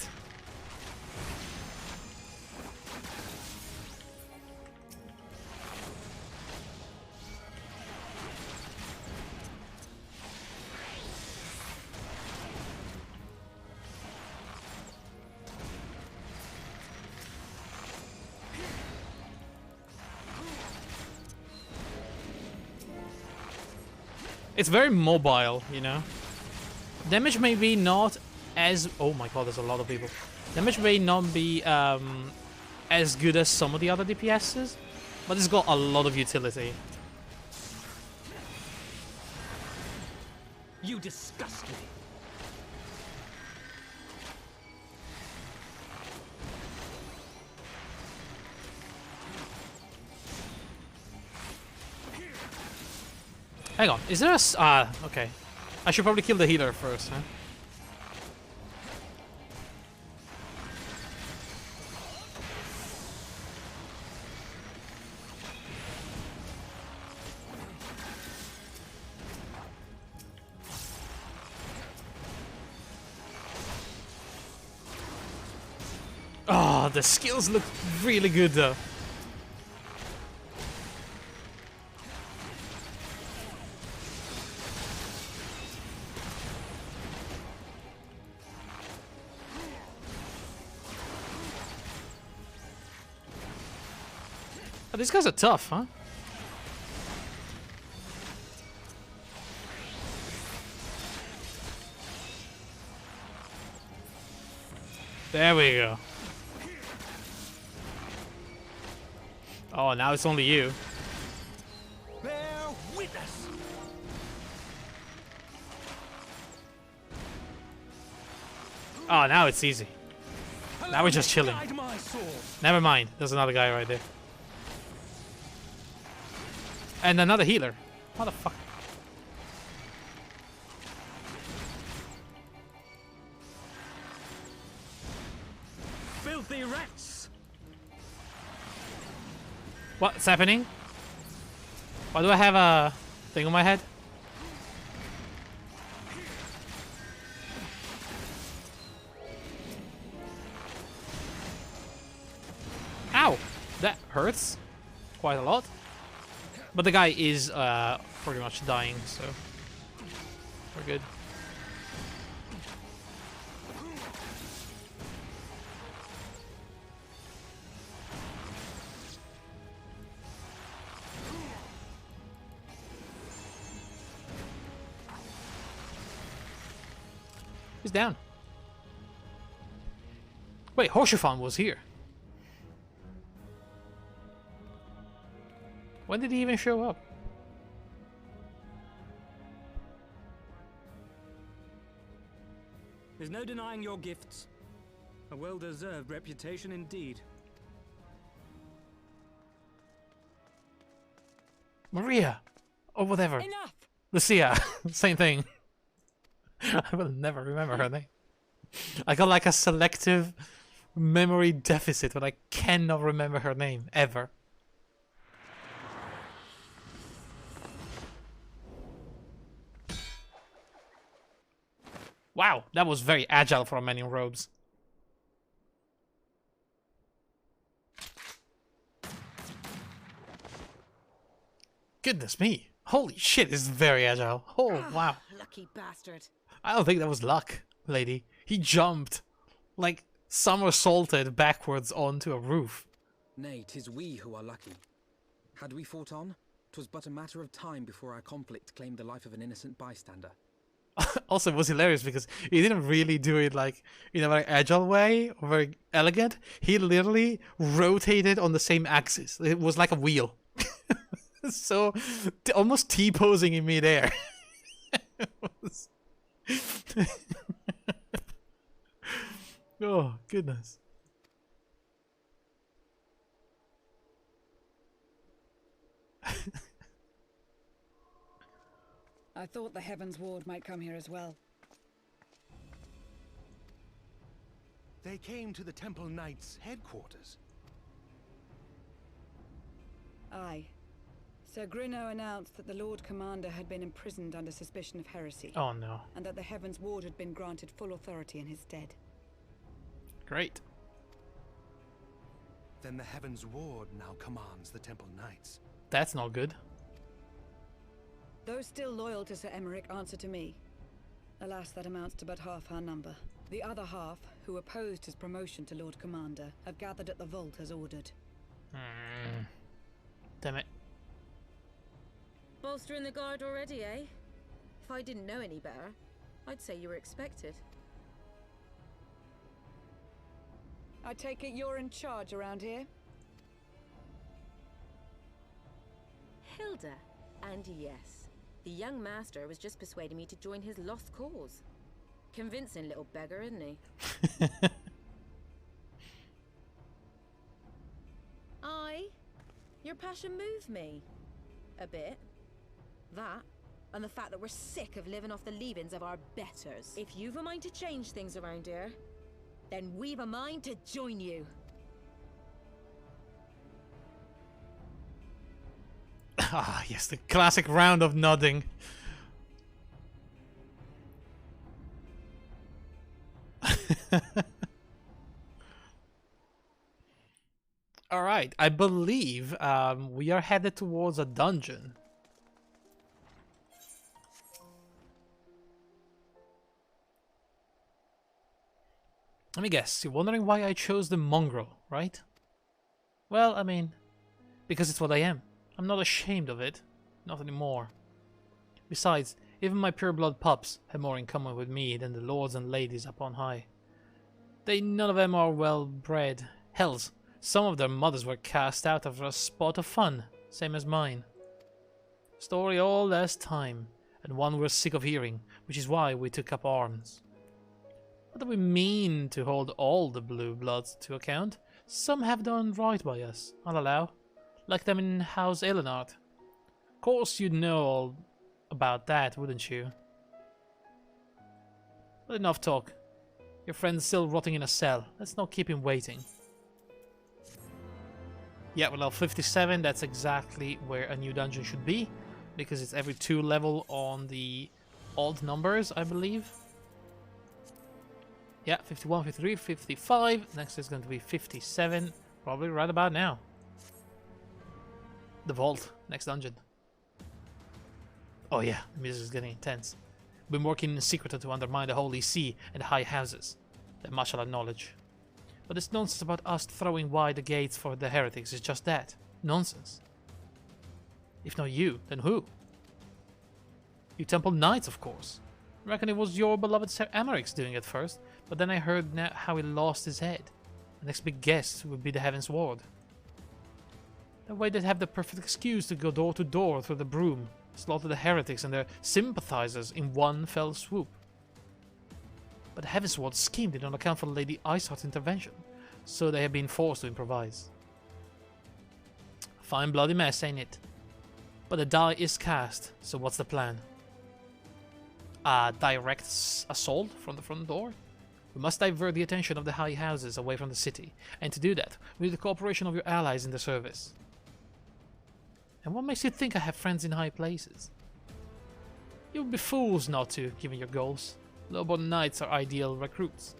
It's very mobile, you know. Damage may be not as... Oh my god, there's a lot of people. Damage may not be as good as some of the other DPSs, but it's got a lot of utility. You disgust me. Hang on, is there a... okay. I should probably kill the healer first, huh? Oh, the skills look really good though. Oh, these guys are tough, huh? There we go. Oh, now it's only you. Bear witness. Oh, now it's easy. Now we're just chilling. Never mind. There's another guy right there. And another healer. Motherfucker. Filthy rats! What's happening? Why do I have a thing on my head? Ow! That hurts quite a lot. But the guy is pretty much dying, so we're good. He's down. Wait, Hoshifan was here. When did he even show up? There's no denying your gifts. A well-deserved reputation indeed. Maria! Or whatever. Enough! Lucia. Same thing. I will never remember her name. I got like a selective memory deficit when I cannot remember her name, ever. Wow, that was very agile for a man in robes. Goodness me. Holy shit, this is very agile. Oh, wow. Lucky bastard. I don't think that was luck, lady. He jumped, like, somersaulted backwards onto a roof. Nay, 'tis we who are lucky. Had we fought on, 'twas but a matter of time before our conflict claimed the life of an innocent bystander. Also, it was hilarious because he didn't really do it like in a very agile way or very elegant. He literally rotated on the same axis. It was like a wheel. So, almost T-posing in midair. Oh, goodness. I thought the Heavensward might come here as well. They came to the Temple Knights' headquarters. Aye. Sir Grinno announced that the Lord Commander had been imprisoned under suspicion of heresy. Oh no. And that the Heavensward had been granted full authority in his stead. Great. Then the Heavensward now commands the Temple Knights. That's not good. Those still loyal to Sir Emmerich answer to me. Alas, that amounts to but half our number. The other half, who opposed his promotion to Lord Commander, have gathered at the vault as ordered. Damn it. Bolstering the guard already, eh? If I didn't know any better, I'd say you were expected. I take it you're in charge around here? Hilda. And yes, the young master was just persuading me to join his lost cause. Convincing little beggar, isn't he? Aye. Your passion moved me. A bit. That, and the fact that we're sick of living off the leavings of our betters. If you've a mind to change things around here, then we've a mind to join you. Ah, yes, the classic round of nodding. Alright, I believe we are headed towards a dungeon. Let me guess, you're wondering why I chose the mongrel, right? Well, I mean, because it's what I am. I'm not ashamed of it. Not anymore. Besides, even my pureblood pups have more in common with me than the lords and ladies up on high. None of them are well bred. Hells, some of their mothers were cast out after a spot of fun, same as mine. Story all last time, and one we're sick of hearing, which is why we took up arms. Not that we mean to hold all the blue bloods to account. Some have done right by us, I'll allow. Like them in House Elenard. Of course you'd know all about that, wouldn't you? But enough talk. Your friend's still rotting in a cell. Let's not keep him waiting. Yeah, well, level 57, that's exactly where a new dungeon should be. Because it's every 2 level on the odd numbers, I believe. Yeah, 51, 53, 55. Next is going to be 57. Probably right about now. The vault, next dungeon. Oh yeah, the music is getting intense. Been working in secret to undermine the Holy See and high houses. That much I'll acknowledge. But this nonsense about us throwing wide the gates for the heretics is just that. Nonsense. If not you, then who? You Temple Knights, of course. I reckon it was your beloved Sir Emmerich's doing it first, but then I heard how he lost his head. The next big guest would be the Heavensward. That way they'd have the perfect excuse to go door to door through the broom, slaughter the heretics and their sympathizers in one fell swoop. But the Heavensward scheme did not account for Lady Iceheart's intervention, so they have been forced to improvise. A fine bloody mess, ain't it? But the die is cast, so what's the plan? A direct assault from the front door? We must divert the attention of the high houses away from the city, and to do that, we need the cooperation of your allies in the service. And what makes you think I have friends in high places? You would be fools not to, given your goals. Lowborn knights are ideal recruits.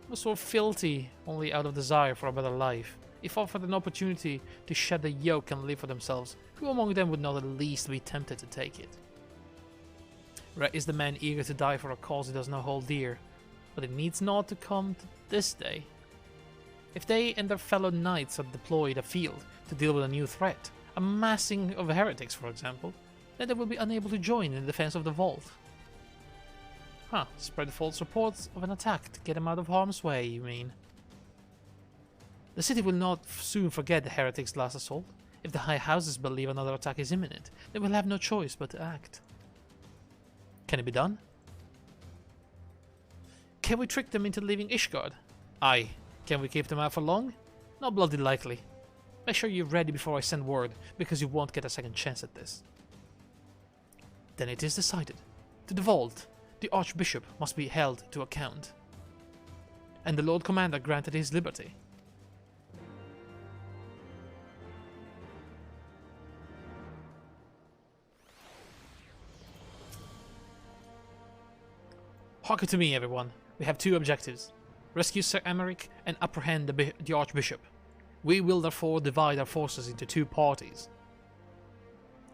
Most were filthy only out of desire for a better life. If offered an opportunity to shed the yoke and live for themselves, who among them would not at least be tempted to take it? Rare is the man eager to die for a cause he does not hold dear, but it needs not to come to this day. If they and their fellow knights are deployed afield to deal with a new threat, a massing of heretics for example, then they will be unable to join in the defense of the vault. Spread false reports of an attack to get them out of harm's way, you mean? The city will not soon forget the heretics' last assault. If the high houses believe another attack is imminent, they will have no choice but to act. Can it be done? Can we trick them into leaving Ishgard? Aye. Can we keep them out for long? Not bloody likely. Make sure you're ready before I send word, because you won't get a second chance at this. Then it is decided. To the vault, the Archbishop must be held to account. And the Lord Commander granted his liberty. Hearken to me, everyone. We have two objectives. Rescue Sir Emeric and apprehend the Archbishop. We will therefore divide our forces into two parties.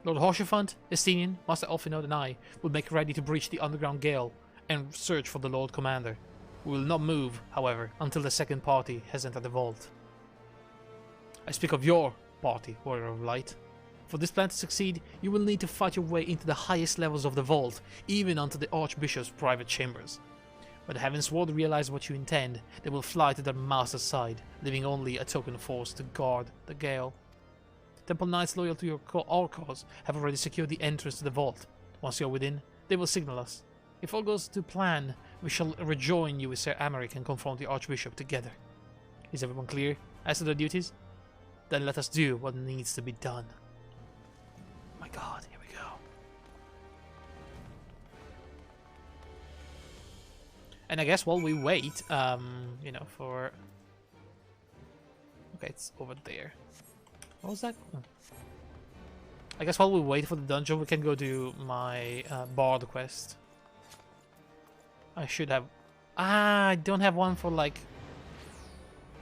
Lord Haurchefant, Estinian, Master Elfinod and I will make ready to breach the underground gale and search for the Lord Commander. We will not move, however, until the second party has entered the vault. I speak of your party, Warrior of Light. For this plan to succeed, you will need to fight your way into the highest levels of the vault, even onto the Archbishop's private chambers. When the Heavensward realize what you intend, they will fly to their master's side, leaving only a token force to guard the gale. Temple Knights loyal to our cause have already secured the entrance to the vault. Once you are within, they will signal us. If all goes to plan, we shall rejoin you with Sir Emeric and confront the Archbishop together. Is everyone clear as to their duties? Then let us do what needs to be done. My god, here we go. And I guess while we wait, you know, for... Okay, it's over there. What was that? Oh. I guess while we wait for the dungeon, we can go do my Bard quest. I should have... I don't have one for like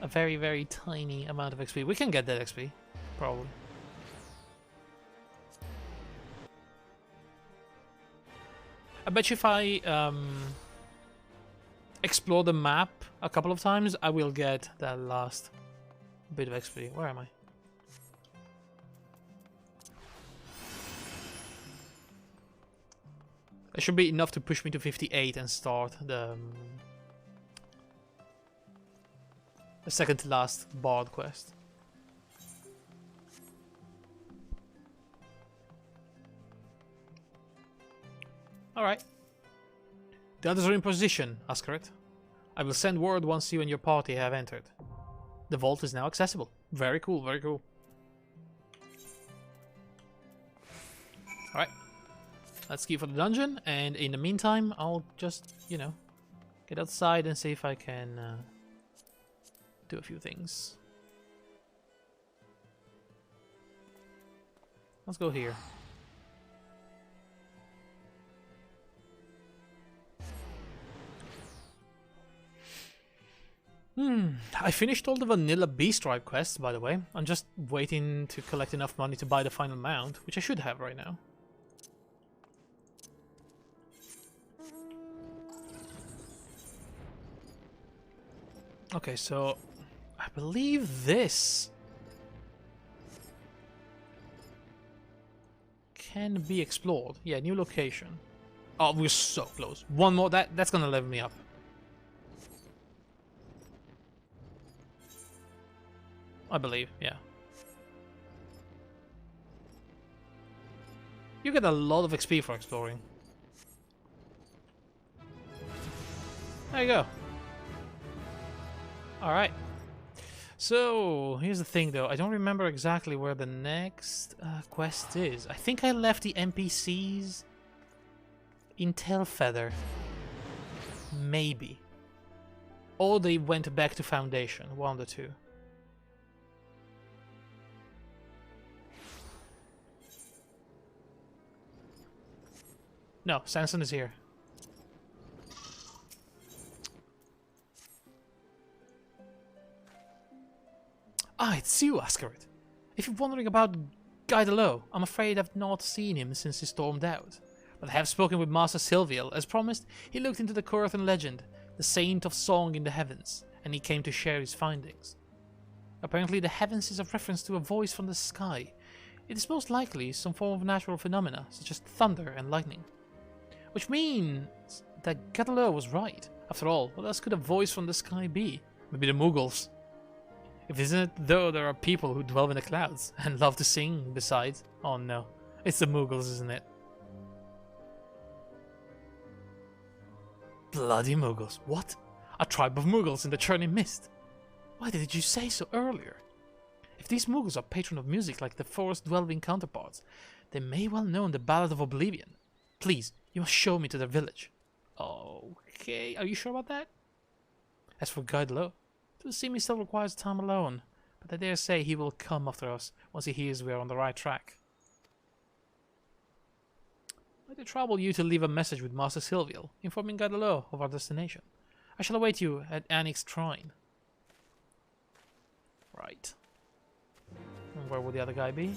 a very, very tiny amount of XP. We can get that XP, probably. I bet you if I explore the map a couple of times, I will get that last bit of XP. Where am I? It should be enough to push me to 58 and start the second to last Bard quest. Alright. The others are in position, Askaret. I will send word once you and your party have entered. The vault is now accessible. Very cool, very cool. Alright. Let's keep for the dungeon, and in the meantime, I'll just, you know, get outside and see if I can do a few things. Let's go here. I finished all the vanilla B-Stripe quests, by the way. I'm just waiting to collect enough money to buy the final mount, which I should have right now. Okay, so I believe this can be explored. Yeah, new location. Oh, we're so close. One more, that's gonna level me up. I believe, yeah. You get a lot of XP for exploring. There you go. Alright. So, here's the thing though. I don't remember exactly where the next quest is. I think I left the NPCs in Tailfeather. Maybe. Or they went back to Foundation. One of the two. No, Sanson is here. Ah, it's you, Ascarid. If you're wondering about Guy Delo, I'm afraid I've not seen him since he stormed out. But I have spoken with Master Silviel. As promised, he looked into the Curthan legend, the saint of song in the heavens, and he came to share his findings. Apparently the heavens is a reference to a voice from the sky. It is most likely some form of natural phenomena, such as thunder and lightning. Which means that Gadalo was right. After all, what else could a voice from the sky be? Maybe the Mughals. If isn't it, though, there are people who dwell in the clouds and love to sing besides. Oh no, it's the Mughals, isn't it? Bloody Mughals. What? A tribe of Mughals in the churning mist? Why did you say so earlier? If these Mughals are patron of music like the forest-dwelling counterparts, they may well know the Ballad of Oblivion. Please, you must show me to their village. Okay, are you sure about that? As for Guy Delo, to see me still requires time alone, but I dare say he will come after us once he hears we are on the right track. I do trouble you to leave a message with Master Silviel, informing Guy Delo of our destination. I shall await you at Annick's Shrine. Right. And where would the other guy be?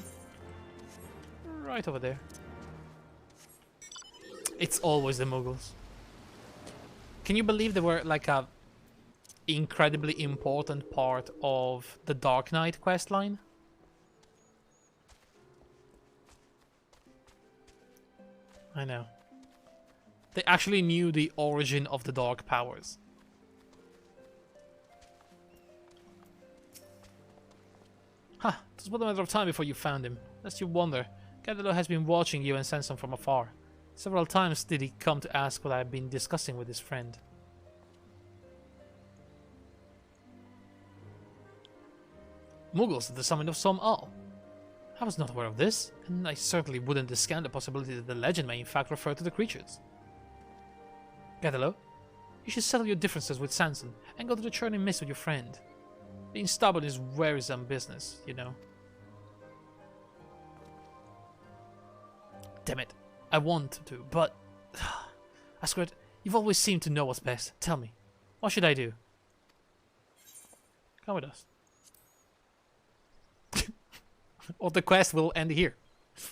Right over there. It's always the Mughals. Can you believe they were like a incredibly important part of the Dark Knight questline? I know. They actually knew the origin of the dark powers. Ha! It was but a matter of time before you found him. Lest you wonder, Gadalo has been watching you and Sanson from afar. Several times did he come to ask what I had been discussing with his friend. Mughals at the summit of Som Al. I was not aware of this, and I certainly wouldn't discount the possibility that the legend may in fact refer to the creatures. Gadalo, you should settle your differences with Sanson and go to the churning mist with your friend. Being stubborn is wearisome business, you know. Damn it, I want to, but... Ascarid, you've always seemed to know what's best. Tell me, what should I do? Come with us. Or the quest will end here,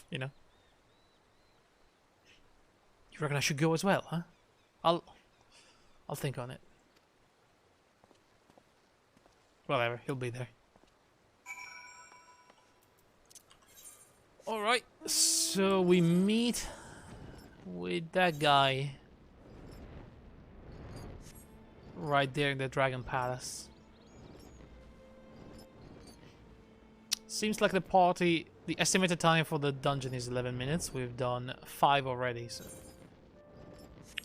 you know. You reckon I should go as well, huh? I'll think on it. Whatever, he'll be there. Alright, so we meet with that guy right there in the Dragon Palace. Seems like the estimated time for the dungeon is 11 minutes. We've done 5 already, so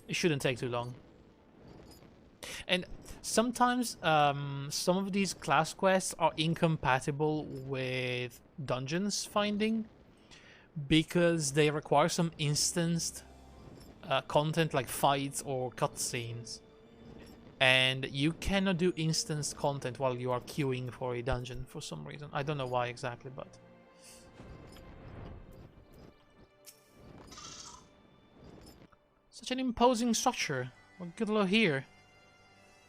it shouldn't take too long. And sometimes some of these class quests are incompatible with dungeons finding because they require some instanced content like fights or cutscenes. And you cannot do instanced content while you are queuing for a dungeon for some reason. I don't know why exactly, but... Such an imposing structure. What good luck here.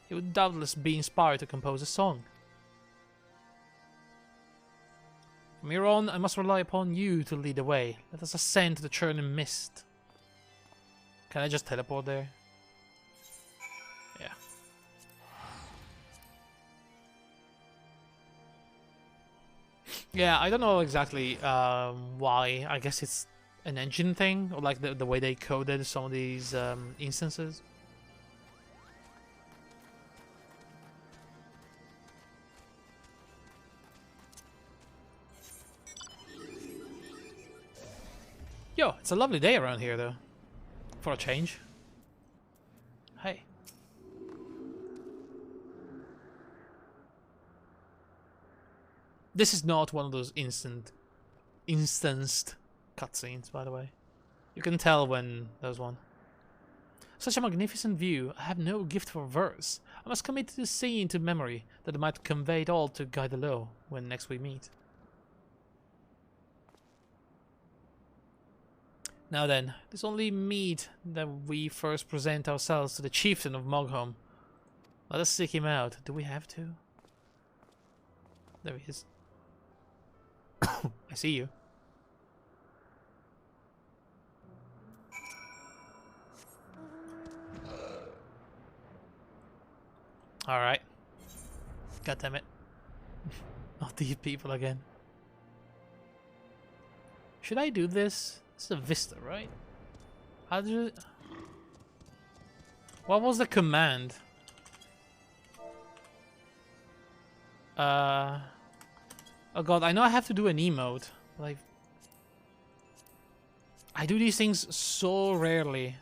He would doubtless be inspired to compose a song. From here on, I must rely upon you to lead the way. Let us ascend to the churning mist. Can I just teleport there? Yeah. Yeah, I don't know exactly why. I guess it's an engine thing, or like the way they coded some of these instances. Yo, it's a lovely day around here, though. For a change. Hey. This is not one of those instanced cutscenes, by the way. You can tell when there's one. Such a magnificent view. I have no gift for verse. I must commit this scene to memory, that I might convey it all to Guy Delo when next we meet. Now then, it is only meet that we first present ourselves to the chieftain of Mogholm. Let us seek him out. Do we have to? There he is. I see you. Alright. God damn it. Not these people again. Should I do this? This is a vista, right? How do you... What was the command? Oh god, I know I have to do an emote. Like, I do these things so rarely.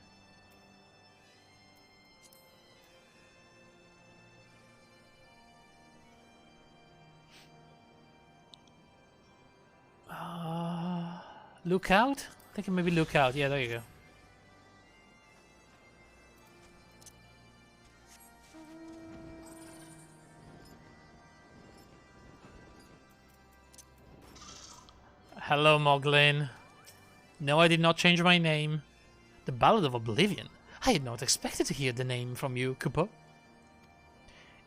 Look out? I think maybe look out. Yeah, there you go. Hello, Moglin. No, I did not change my name. The Ballad of Oblivion. I had not expected to hear the name from you, Kupo.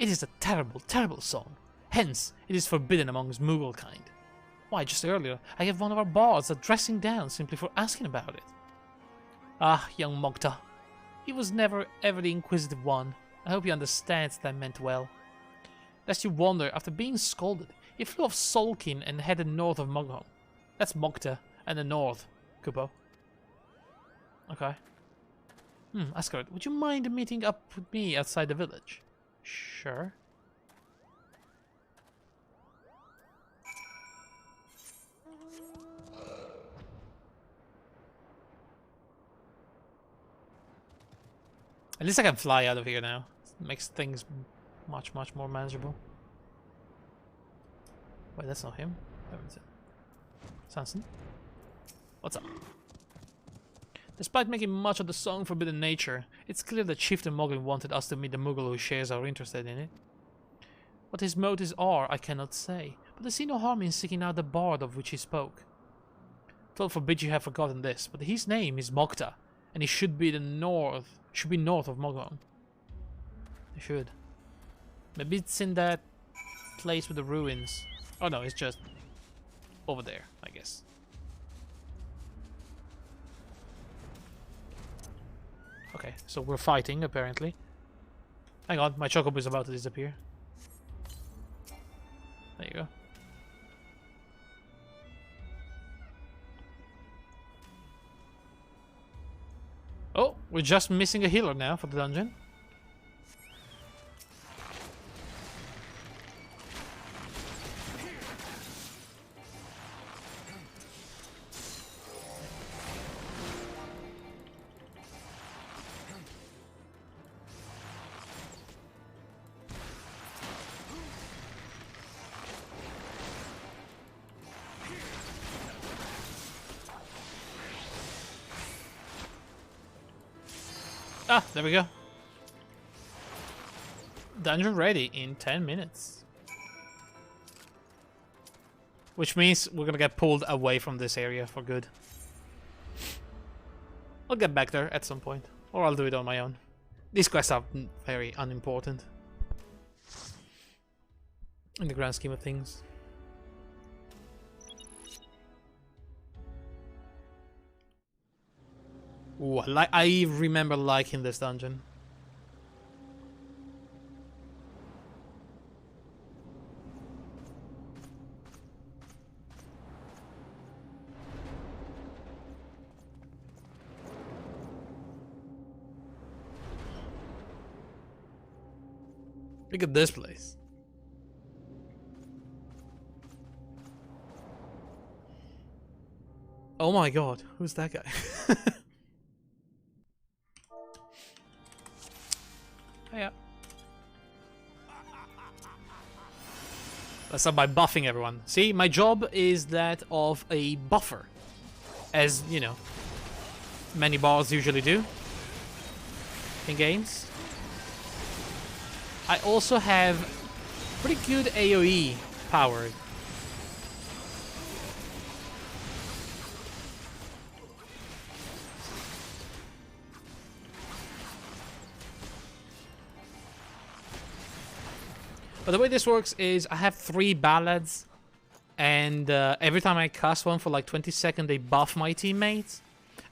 It is a terrible, terrible song. Hence, it is forbidden amongst Moogle kind. Why, just earlier, I gave one of our bards a dressing down simply for asking about it. Ah, young Mogta. He was never ever the inquisitive one. I hope he understands that I meant well. Lest you wonder, after being scolded, he flew off sulking and headed north of Mogholm. That's Mogta and the north, Kupo. Okay. Asgard, would you mind meeting up with me outside the village? Sure. At least I can fly out of here now. Makes things much, much more manageable. Wait, that's not him. Where is it? Sanson? What's up? Despite making much of the song forbidden nature, it's clear that Chieftain Moglin wanted us to meet the Moogle who shares our interest in it. What his motives are, I cannot say, but I see no harm in seeking out the bard of which he spoke. God forbid you have forgotten this, but his name is Mogta, and he should be north of Mogholm. He should. Maybe it's in that place with the ruins. Oh no, it's just over there, I guess. Okay, so we're fighting, apparently. Hang on, my chocobo is about to disappear. There you go. Oh, we're just missing a healer now for the dungeon. Ah, there we go. Dungeon ready in 10 minutes. Which means we're gonna get pulled away from this area for good. I'll get back there at some point. Or I'll do it on my own. These quests are very unimportant. In the grand scheme of things. Ooh, I remember liking this dungeon. Look at this place. Oh my god, who's that guy? Yeah. Let's start by buffing everyone. See, my job is that of a buffer. As, you know, many bards usually do in games. I also have pretty good AoE power. But the way this works is I have 3 ballads And every time I cast one for like 20 seconds, they buff my teammates.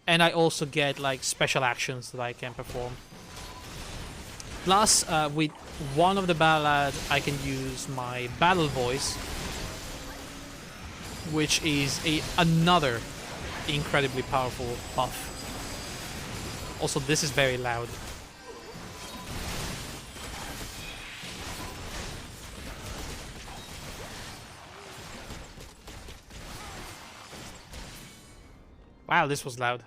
And I also get like special actions that I can perform. Plus, with one of the ballads, I can use my battle voice, which is another incredibly powerful buff. Also, this is very loud. Wow, this was loud.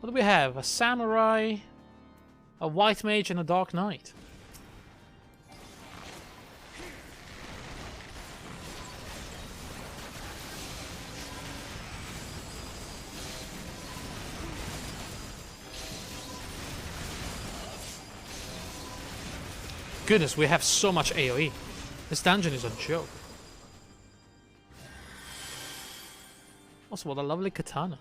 What do we have? A samurai, a white mage, and a dark knight. Goodness, we have so much AoE. This dungeon is a joke. Also, what a lovely katana.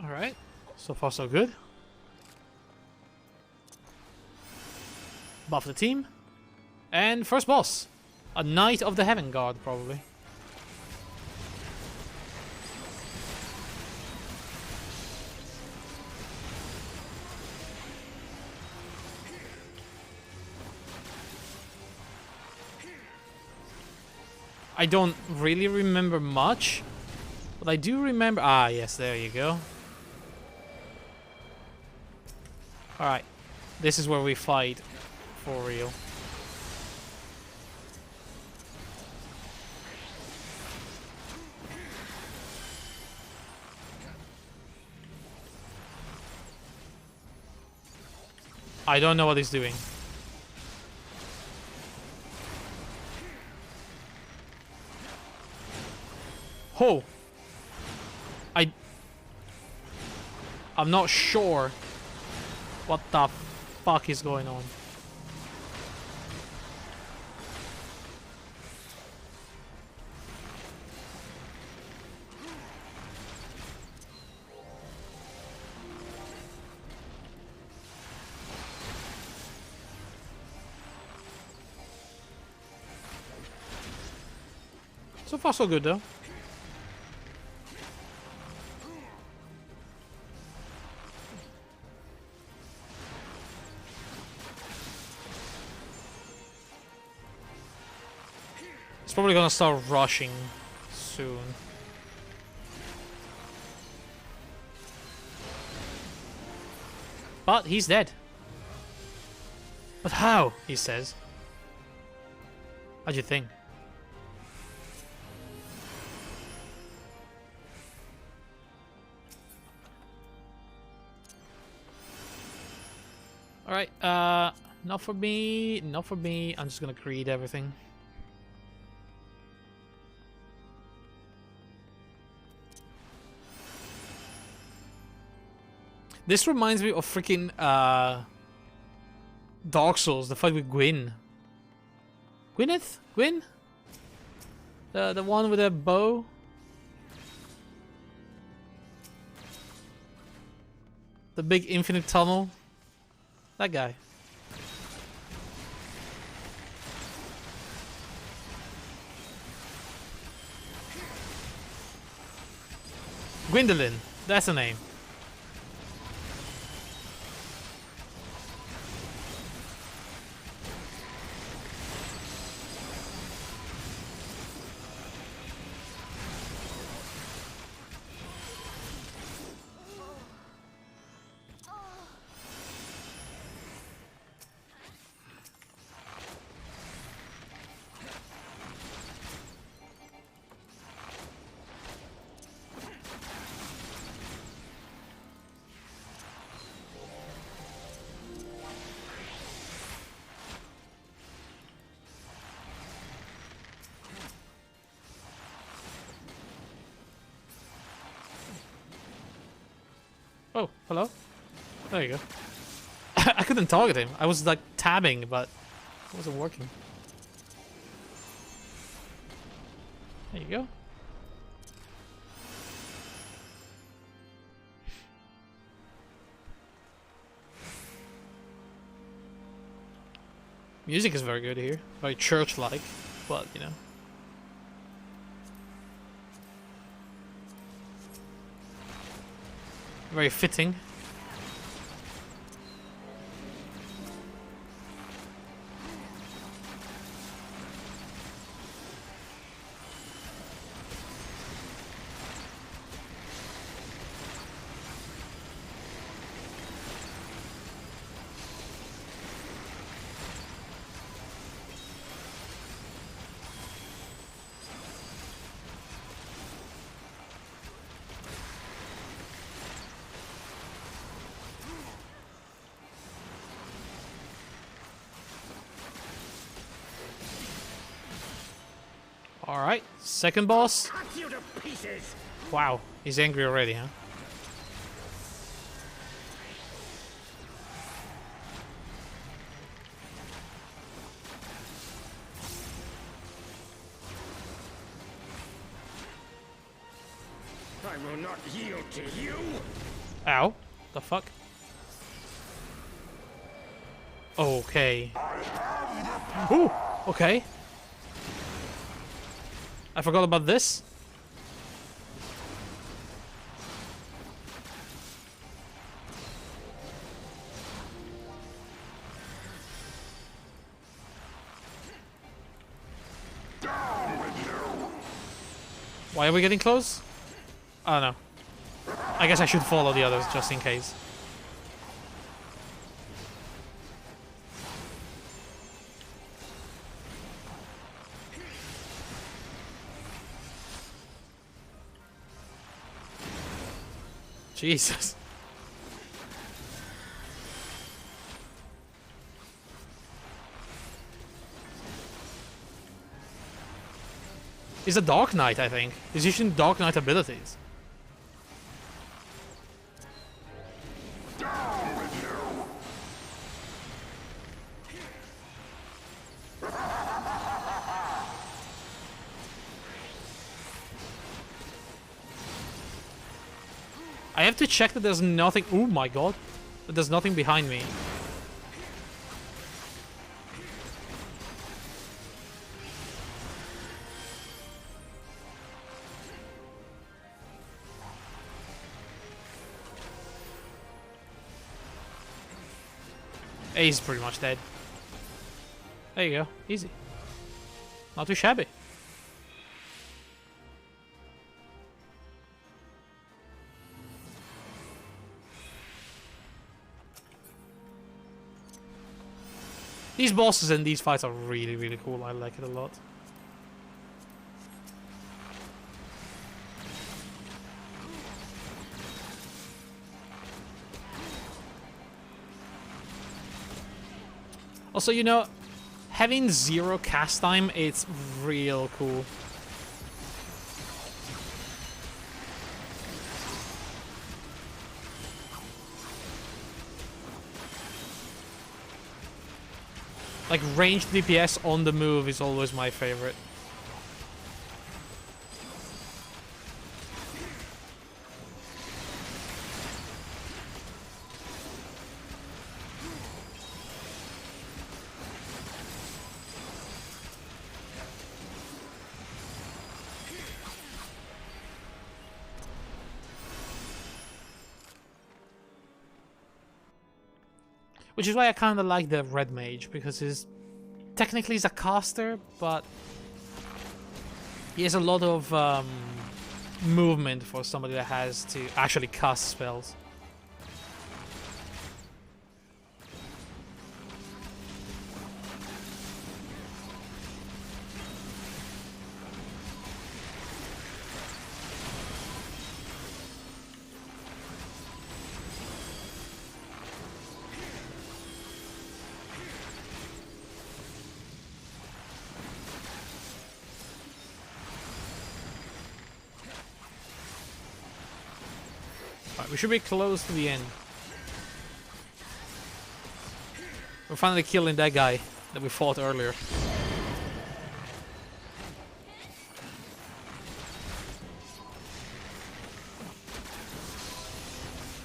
Alright, so far so good. Buff the team. And first boss. A Knight of the Heavensward, probably. I don't really remember much, but I do remember... Ah, yes, there you go. Alright, this is where we fight for real. I don't know what he's doing. Oh! I'm not sure what the fuck is going on. So far so good though. Probably gonna start rushing soon. But he's dead. But how? He says. How'd you think? Alright, not for me, not for me. I'm just gonna create everything. This reminds me of freaking Dark Souls, the fight with Gwyn. Gwyneth? Gwyn? The one with a bow? The big infinite tunnel? That guy. Gwendolyn, that's the name. Oh, hello? There you go. I couldn't target him. I was like tabbing, but it wasn't working. There you go. Music is very good here. Very church-like, but you know. Very fitting. Alright, second boss. Wow, he's angry already, huh? I will not yield to you. Ow. The fuck? Okay. Ooh, okay. I forgot about this. Why are we getting close? Oh no. I guess I should follow the others just in case. Jesus. He's a Dark Knight, I think. He's using Dark Knight abilities. I have to check that there's nothing. Oh my god. That there's nothing behind me. He's pretty much dead. There you go. Easy. Not too shabby. These bosses in these fights are really, really cool. I like it a lot. Also, you know, having 0 cast time, it's real cool. Like, ranged DPS on the move is always my favorite. Which is why I kind of like the Red Mage, because technically he's a caster, but he has a lot of movement for somebody that has to actually cast spells. Alright, we should be close to the end. We're finally killing that guy that we fought earlier.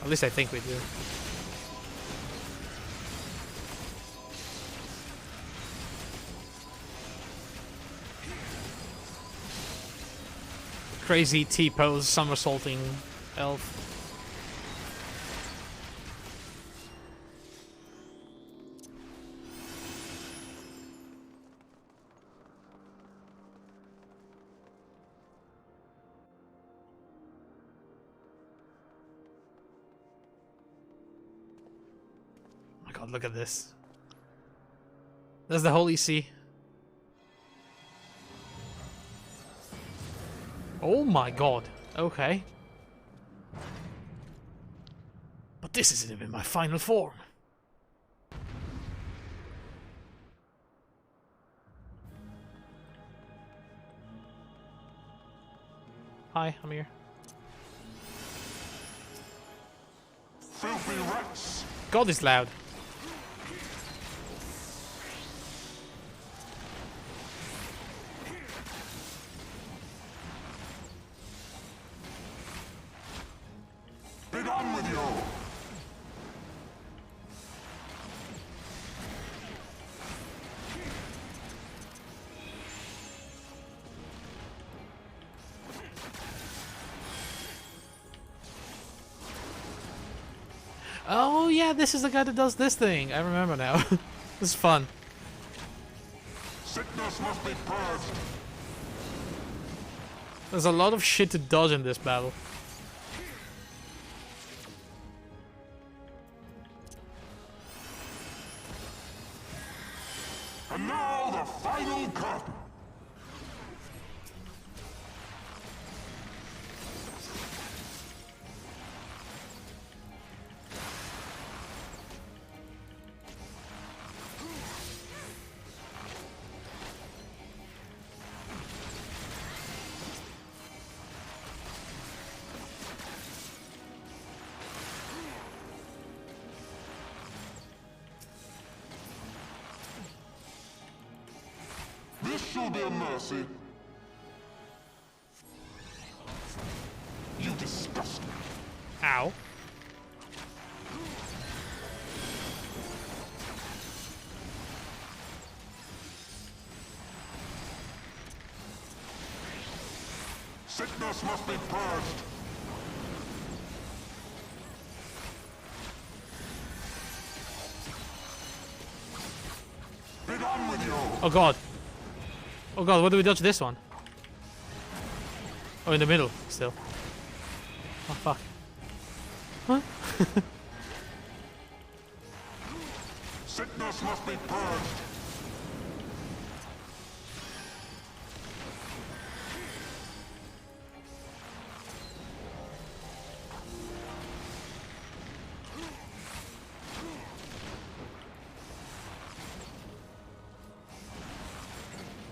At least I think we do. Crazy T-pose somersaulting elf. God, look at this. That's the Holy See. Oh my god. Okay. But this isn't even my final form. Hi, I'm here. Filthy rats! God is loud. Be done with you! Oh yeah, this is the guy that does this thing. I remember now. This is fun. Sickness must be purged. There's a lot of shit to dodge in this battle. And now the final curtain. This shall be a mercy. You disgust me. Ow. Sickness must be purged. Be done with you. Oh god. Oh god, where do we dodge this one? Oh, in the middle, still. Oh fuck. Huh? Sickness must be purged.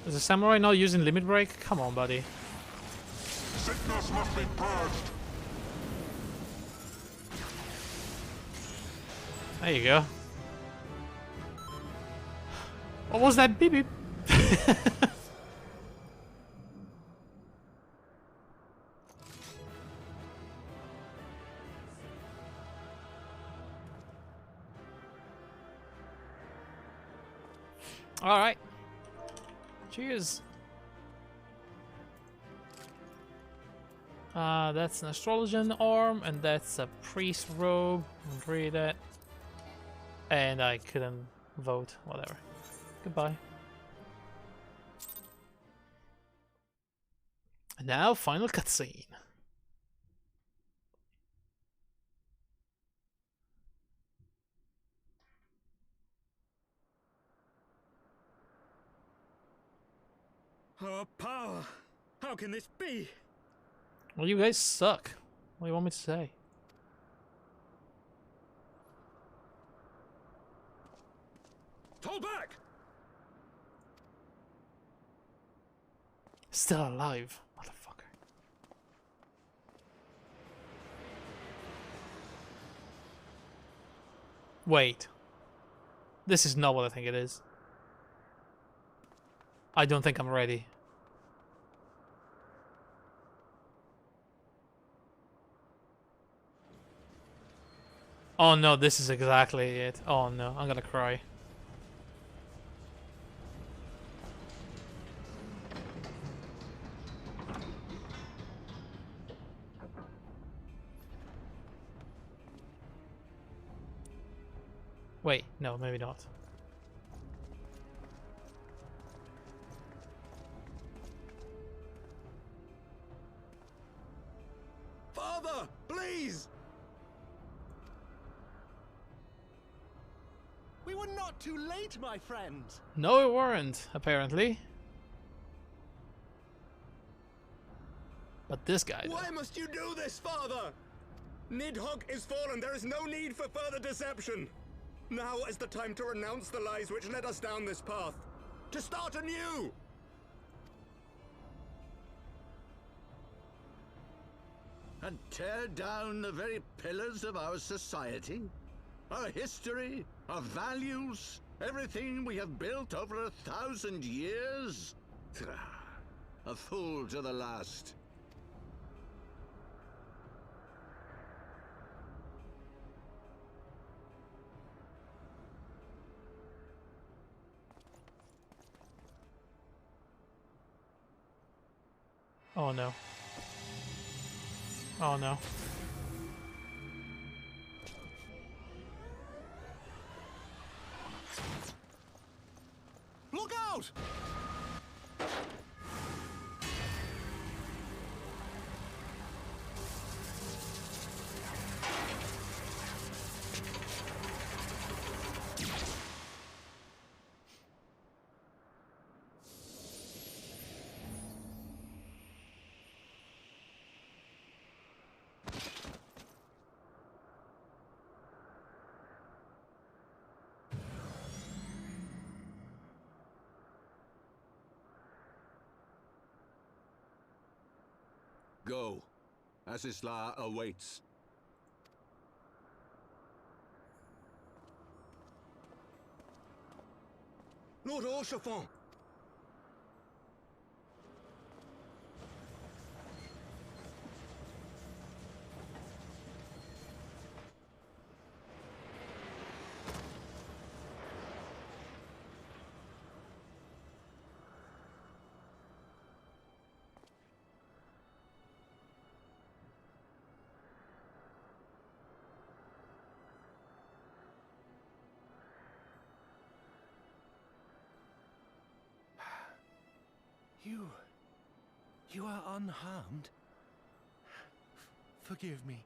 Is the samurai not using limit break? Come on, buddy. Sickness must be purged. There you go. What was that beep beep? All right. Cheers. That's an astrologian arm, and that's a priest robe. Read that. And I couldn't vote. Whatever. Goodbye. And now, final cutscene. Our power! How can this be? Well, you guys suck. What do you want me to say? Fall back! Still alive, motherfucker. Wait. This is not what I think it is. I don't think I'm ready. Oh no, this is exactly it. Oh no, I'm gonna cry. Wait, no, maybe not. Father, please! We were not too late, my friends. No, it weren't, apparently. But this guy, though. Why must you do this, Father? Nidhogg is fallen. There is no need for further deception. Now is the time to renounce the lies which led us down this path. To start anew! And tear down the very pillars of our society? Our history, our values, everything we have built over 1,000 years? A fool to the last. Oh no. Oh no. Look out! Go. Asisla awaits. Lord Orchefort! You are unharmed? Forgive me.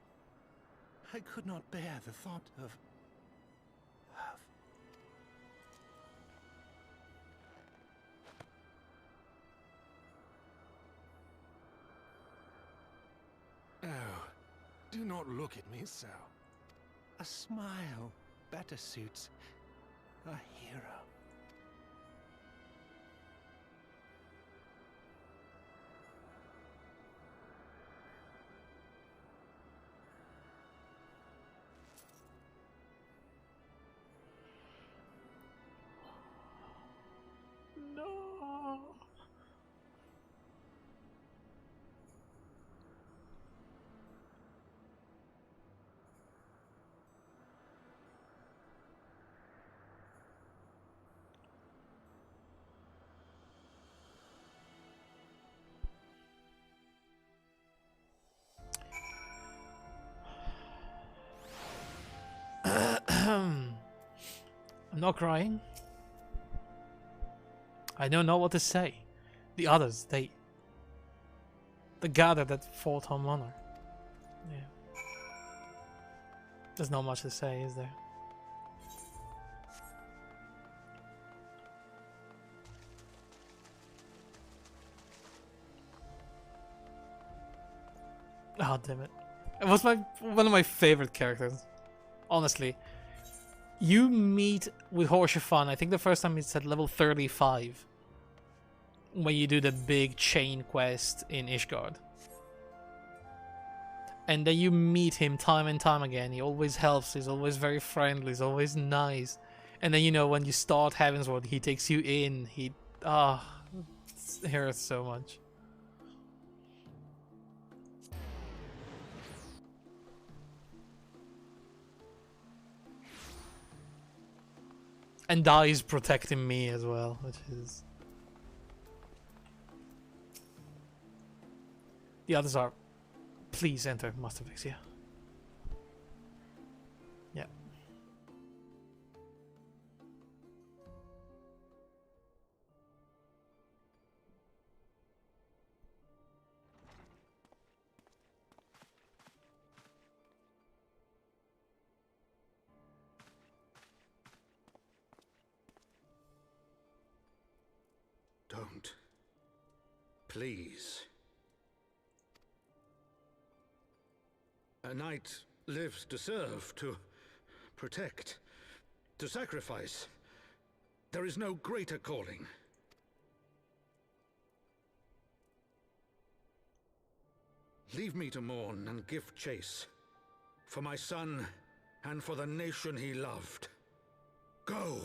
I could not bear the thought of... Oh, do not look at me so. A smile better suits a hero. I'm not crying. I don't know what to say. The others, they gathered that fought on honor. Yeah. There's not much to say, is there? Oh damn it! It was one of my favorite characters. Honestly, you meet with Horsefan. I think the first time it's at level 35 when you do the big chain quest in Ishgard. And then you meet him time and time again. He always helps, he's always very friendly, he's always nice. And then, you know, when you start Heavensward, he takes you in. It hurts so much. And dies protecting me as well, which is... The others are... Please enter Master Vixia. Yeah. Don't. Please. A knight lives to serve, to protect, to sacrifice. There is no greater calling. Leave me to mourn and give chase. For my son and for the nation he loved. Go!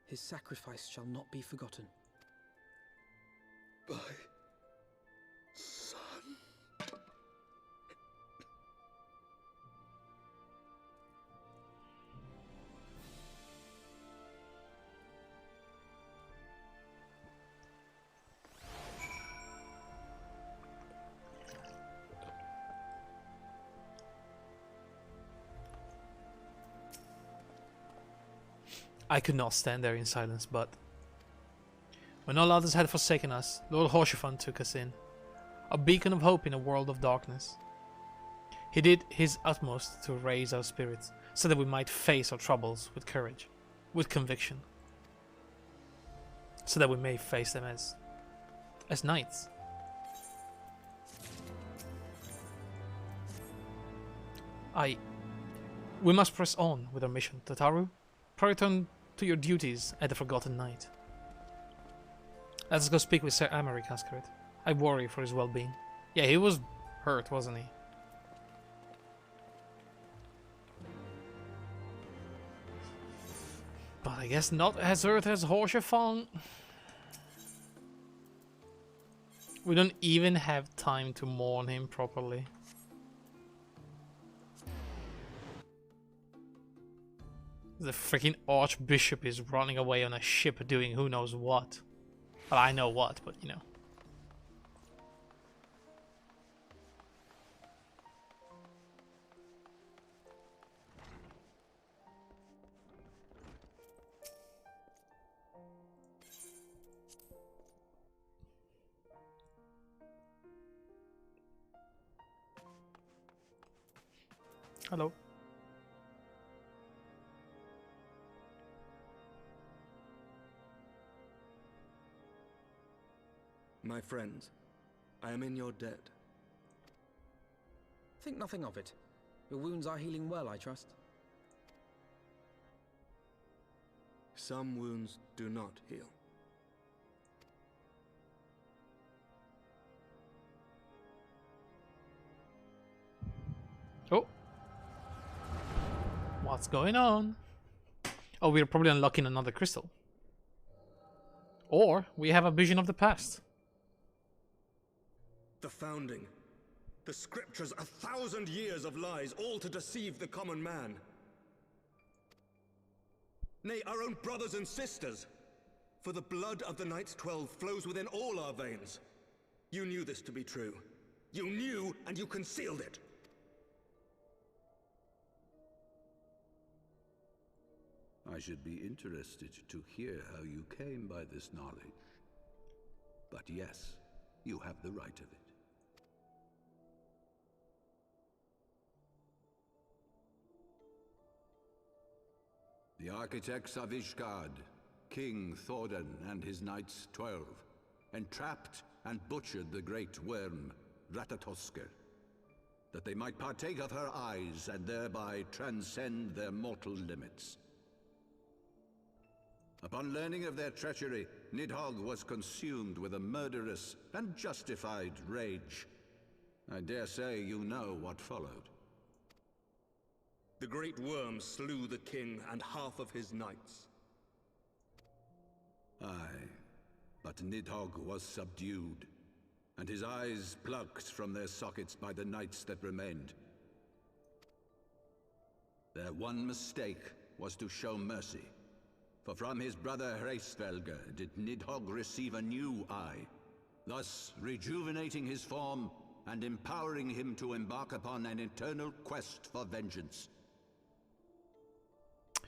His sacrifice shall not be forgotten. My son. I could not stand there in silence, but when all others had forsaken us, Lord Hoshifan took us in, a beacon of hope in a world of darkness. He did his utmost to raise our spirits, so that we might face our troubles with courage, with conviction, so that we may face them as knights. We must press on with our mission, Tataru. Return to your duties at the Forgotten Knight. Let us go speak with Sir Amory Cascaret. I worry for his well-being. Yeah, he was hurt, wasn't he? But I guess not as hurt as Hoshifang. We don't even have time to mourn him properly. The freaking Archbishop is running away on a ship doing who knows what. Well, I know what, but you know. Hello. My friends, I am in your debt. Think nothing of it. Your wounds are healing well, I trust. Some wounds do not heal. Oh. What's going on? Oh, we're probably unlocking another crystal. Or we have a vision of the past. The founding. The scriptures, 1,000 years of lies, all to deceive the common man. Nay, our own brothers and sisters. For the blood of the Knights 12 flows within all our veins. You knew this to be true. You knew, and you concealed it. I should be interested to hear how you came by this knowledge. But yes, you have the right of it. The architects of Ishgard, King Thordan and his Knights 12, entrapped and butchered the great worm, Ratatosker, that they might partake of her eyes and thereby transcend their mortal limits. Upon learning of their treachery, Nidhogg was consumed with a murderous and justified rage. I dare say you know what followed. The Great Worm slew the king and half of his knights. Aye, but Nidhogg was subdued, and his eyes plucked from their sockets by the knights that remained. Their one mistake was to show mercy, for from his brother Hreysvelger did Nidhogg receive a new eye, thus rejuvenating his form and empowering him to embark upon an eternal quest for vengeance.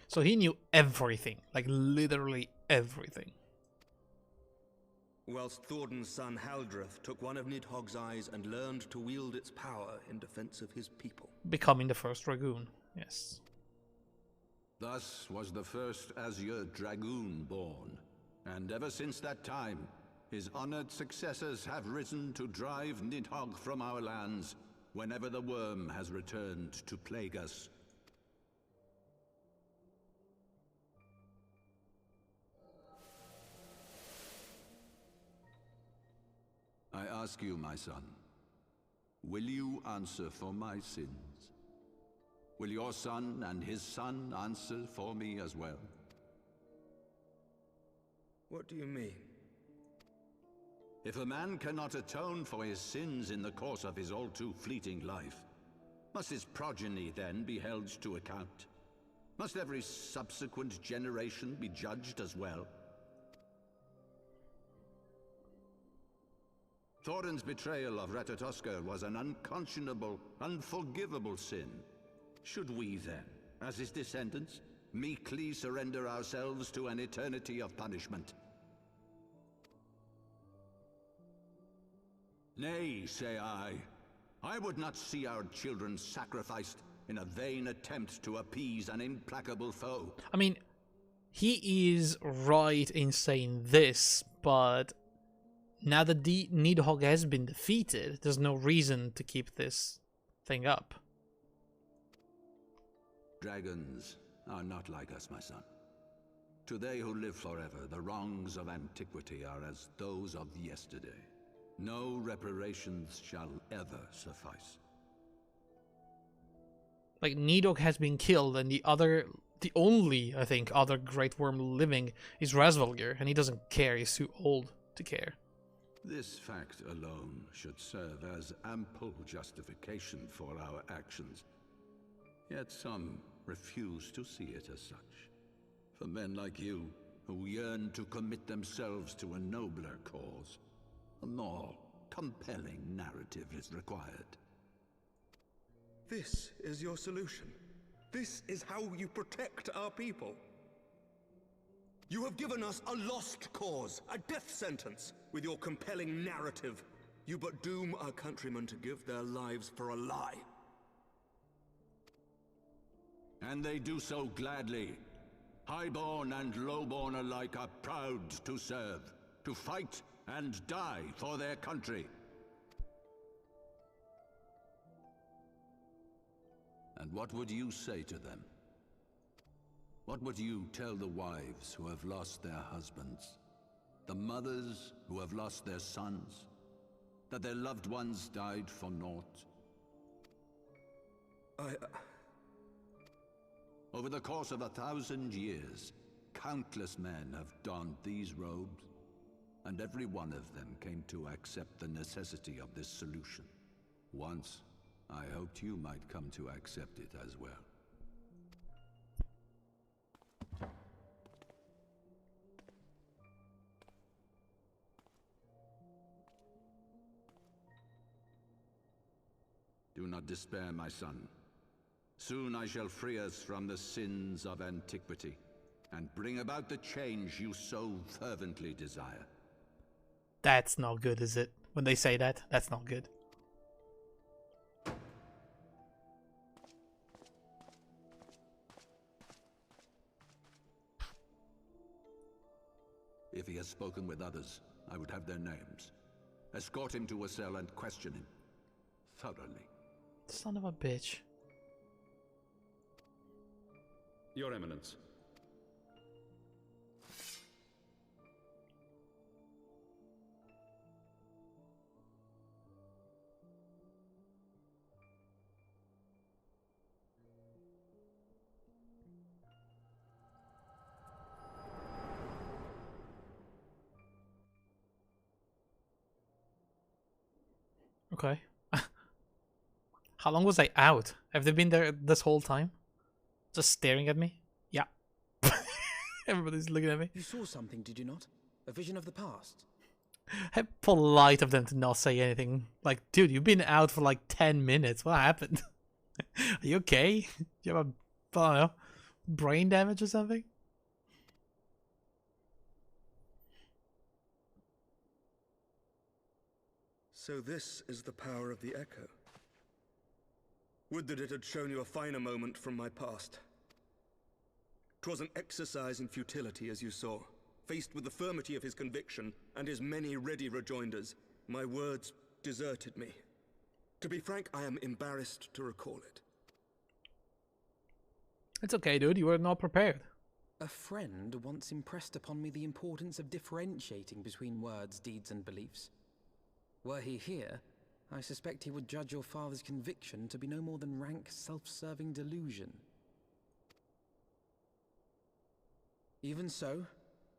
So he knew everything, like literally everything. Whilst Thorden's son Haldreth took one of Nidhogg's eyes and learned to wield its power in defense of his people. Becoming the first Dragoon, yes. Thus was the first Azure Dragoon born, and ever since that time, his honored successors have risen to drive Nidhogg from our lands whenever the worm has returned to plague us. I ask you, my son, will you answer for my sins? Will your son and his son answer for me as well? What do you mean? If a man cannot atone for his sins in the course of his all too fleeting life, must his progeny then be held to account? Must every subsequent generation be judged as well? Thorin's betrayal of Ratatoskr was an unconscionable, unforgivable sin. Should we then, as his descendants, meekly surrender ourselves to an eternity of punishment? Nay, say I. I would not see our children sacrificed in a vain attempt to appease an implacable foe. I mean, he is right in saying this, but now that the Nidhogg has been defeated, there's no reason to keep this thing up. Dragons are not like us, my son. To they who live forever, the wrongs of antiquity are as those of yesterday. No reparations shall ever suffice. Like, Nidhogg has been killed, and the only, I think, other Great Worm living is Hreysvelger, and he doesn't care, he's too old to care. This fact alone should serve as ample justification for our actions. Yet some refuse to see it as such. For men like you, who yearn to commit themselves to a nobler cause, a more compelling narrative is required. This is your solution. This is how you protect our people. You have given us a lost cause, a death sentence. With your compelling narrative, you but doom our countrymen to give their lives for a lie. And they do so gladly. Highborn and lowborn alike are proud to serve, to fight and die for their country. And what would you say to them? What would you tell the wives who have lost their husbands? The mothers who have lost their sons? That their loved ones died for naught? Over the course of 1,000 years, countless men have donned these robes, and every one of them came to accept the necessity of this solution. Once, I hoped you might come to accept it as well. Do not despair, my son. Soon I shall free us from the sins of antiquity, and bring about the change you so fervently desire. That's not good, is it? When they say that, that's not good. If he has spoken with others, I would have their names. Escort him to a cell and question him thoroughly. Son of a bitch. Your Eminence. Okay. How long was I out? Have they been there this whole time? Just staring at me? Yeah. Everybody's looking at me. You saw something, did you not? A vision of the past? How polite of them to not say anything. Like, dude, you've been out for like 10 minutes. What happened? Are you okay? Do you have a, I don't know, brain damage or something? So this is the power of the Echo. Would that it had shown you a finer moment from my past. 'Twas an exercise in futility, as you saw. Faced with the firmity of his conviction and his many ready rejoinders, my words deserted me. To be frank, I am embarrassed to recall it. It's okay, dude. You were not prepared. A friend once impressed upon me the importance of differentiating between words, deeds, and beliefs. Were he here, I suspect he would judge your father's conviction to be no more than rank self-serving delusion. Even so,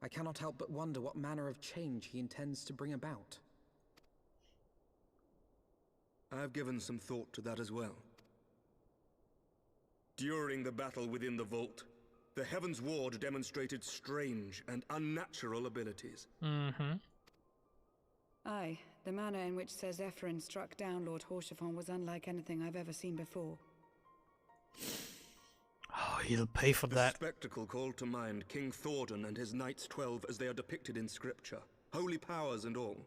I cannot help but wonder what manner of change he intends to bring about. I have given some thought to that as well. During the battle within the vault, the Heavensward demonstrated strange and unnatural abilities. Aye, the manner in which Sir Zephyrin struck down Lord Haurchefant was unlike anything I've ever seen before. Oh, he'll pay for the that. Spectacle called to mind King Thordan and his Knights 12 as they are depicted in scripture. Holy powers and all.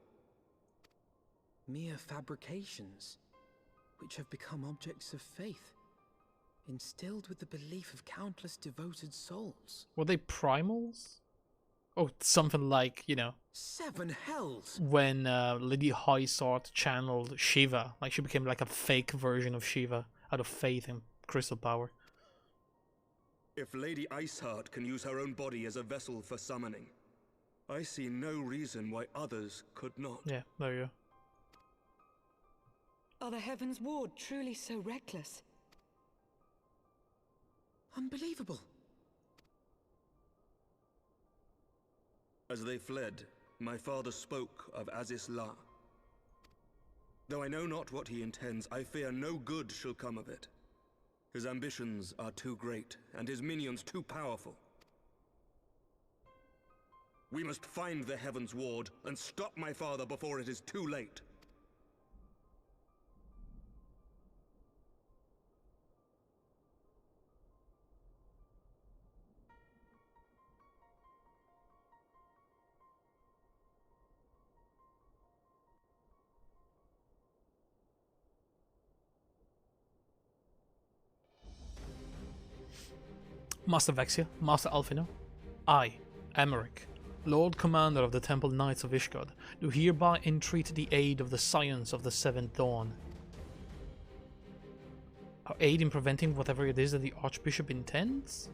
Mere fabrications, which have become objects of faith, instilled with the belief of countless devoted souls. Were they primals? Oh, something like, you know, 7 hells! When Lady Highsword channeled Shiva. Like, she became like a fake version of Shiva out of faith in crystal power. If Lady Iceheart can use her own body as a vessel for summoning, I see no reason why others could not. Yeah, there you go. Are the Heavensward truly so reckless? Unbelievable. As they fled, my father spoke of Aziz La. Though I know not what he intends, I fear no good shall come of it. His ambitions are too great, and his minions too powerful. We must find the Heavensward and stop my father before it is too late. Master Vexia, Master Alphino, I, Emmerich, Lord Commander of the Temple Knights of Ishgard, do hereby entreat the aid of the Scions of the Seventh Dawn. Our aid in preventing whatever it is that the Archbishop intends?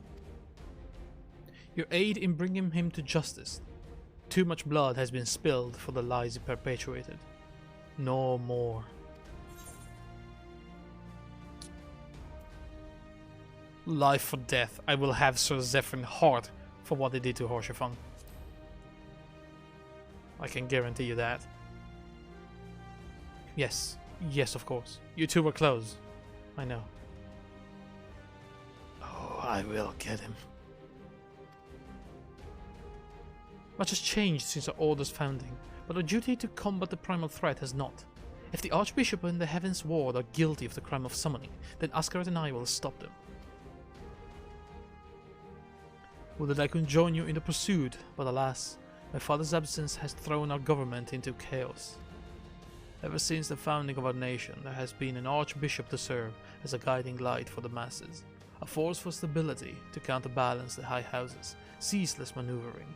Your aid in bringing him to justice. Too much blood has been spilled for the lies he perpetuated. No more. Life or death, I will have Sir Zephyrin hard for what they did to Haurchefant. I can guarantee you that. Yes, yes, of course. You two were close. I know. Oh, I will get him. Much has changed since our Order's founding, but our duty to combat the primal threat has not. If the Archbishop and the Heavensward are guilty of the crime of summoning, then Askarat and I will stop them. Would that I could join you in the pursuit, but alas, my father's absence has thrown our government into chaos. Ever since the founding of our nation, there has been an archbishop to serve as a guiding light for the masses, a force for stability to counterbalance the high houses' ceaseless maneuvering.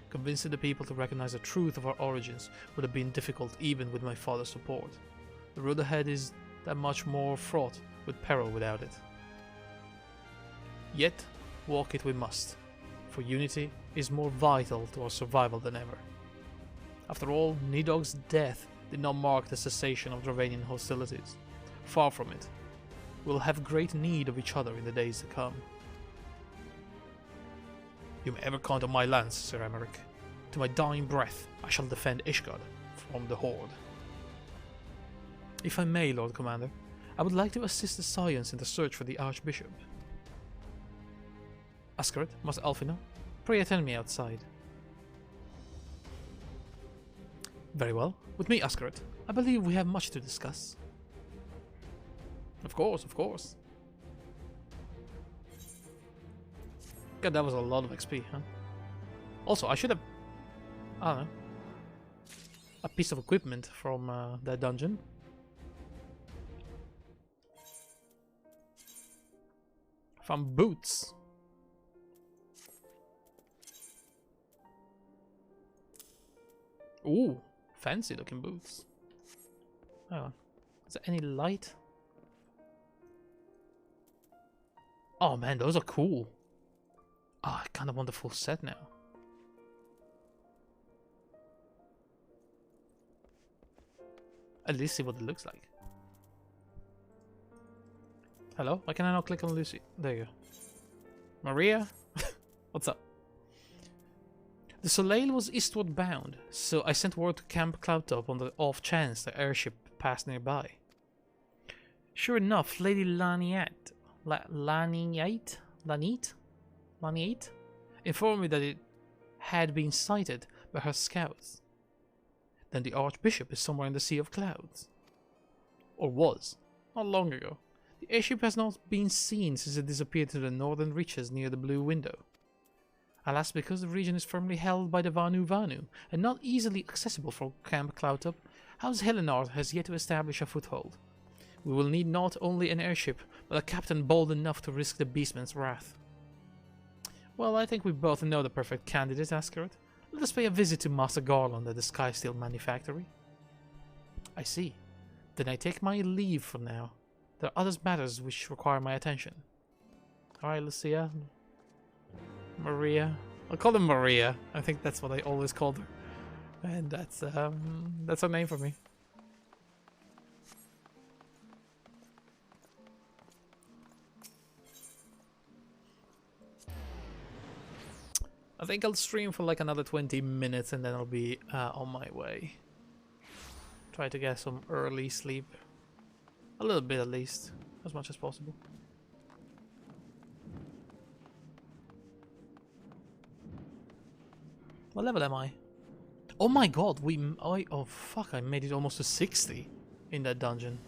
Convincing the people to recognize the truth of our origins would have been difficult even with my father's support. The road ahead is that much more fraught with peril without it. Yet, walk it we must, for unity is more vital to our survival than ever. After all, Nidog's death did not mark the cessation of Dravanian hostilities. Far from it. We'll have great need of each other in the days to come. You may ever count on my lance, Sir Emmerich. To my dying breath, I shall defend Ishgard from the Horde. If I may, Lord Commander, I would like to assist the Scions in the search for the Archbishop. Ascaret, Master Alfina, pray attend me outside. Very well. With me, Ascaret. I believe we have much to discuss. Of course, of course. God, that was a lot of XP, huh? Also, I should have... I don't know. A piece of equipment from that dungeon. From boots. Ooh, fancy looking boots. Hang on. Is there any light? Oh man, those are cool. Oh, I kind of want the full set now. At least see what it looks like. Hello? Why can I not click on Lucy? There you go. Maria? What's up? The Soleil was eastward bound, so I sent word to Camp Cloudtop on the off chance the airship passed nearby. Sure enough, Lady Laniette informed me that it had been sighted by her scouts. Then the Archbishop is somewhere in the Sea of Clouds. Or was, not long ago. The airship has not been seen since it disappeared to the northern reaches near the Blue Window. Alas, because the region is firmly held by the Vanu and not easily accessible from Camp Cloudtop, House Helenard has yet to establish a foothold. We will need not only an airship, but a captain bold enough to risk the beastman's wrath. Well, I think we both know the perfect candidate, Ascaret. Let us pay a visit to Master Garland at the Skysteel Manufactory. I see. Then I take my leave for now. There are other matters which require my attention. Alright, Lucia. Maria. I'll call her Maria. I think that's what I always called her. And that's her name for me. I think I'll stream for like another 20 minutes and then I'll be on my way. Try to get some early sleep. A little bit at least. As much as possible. What level am I? Oh my god, oh fuck, I made it almost to 60 in that dungeon.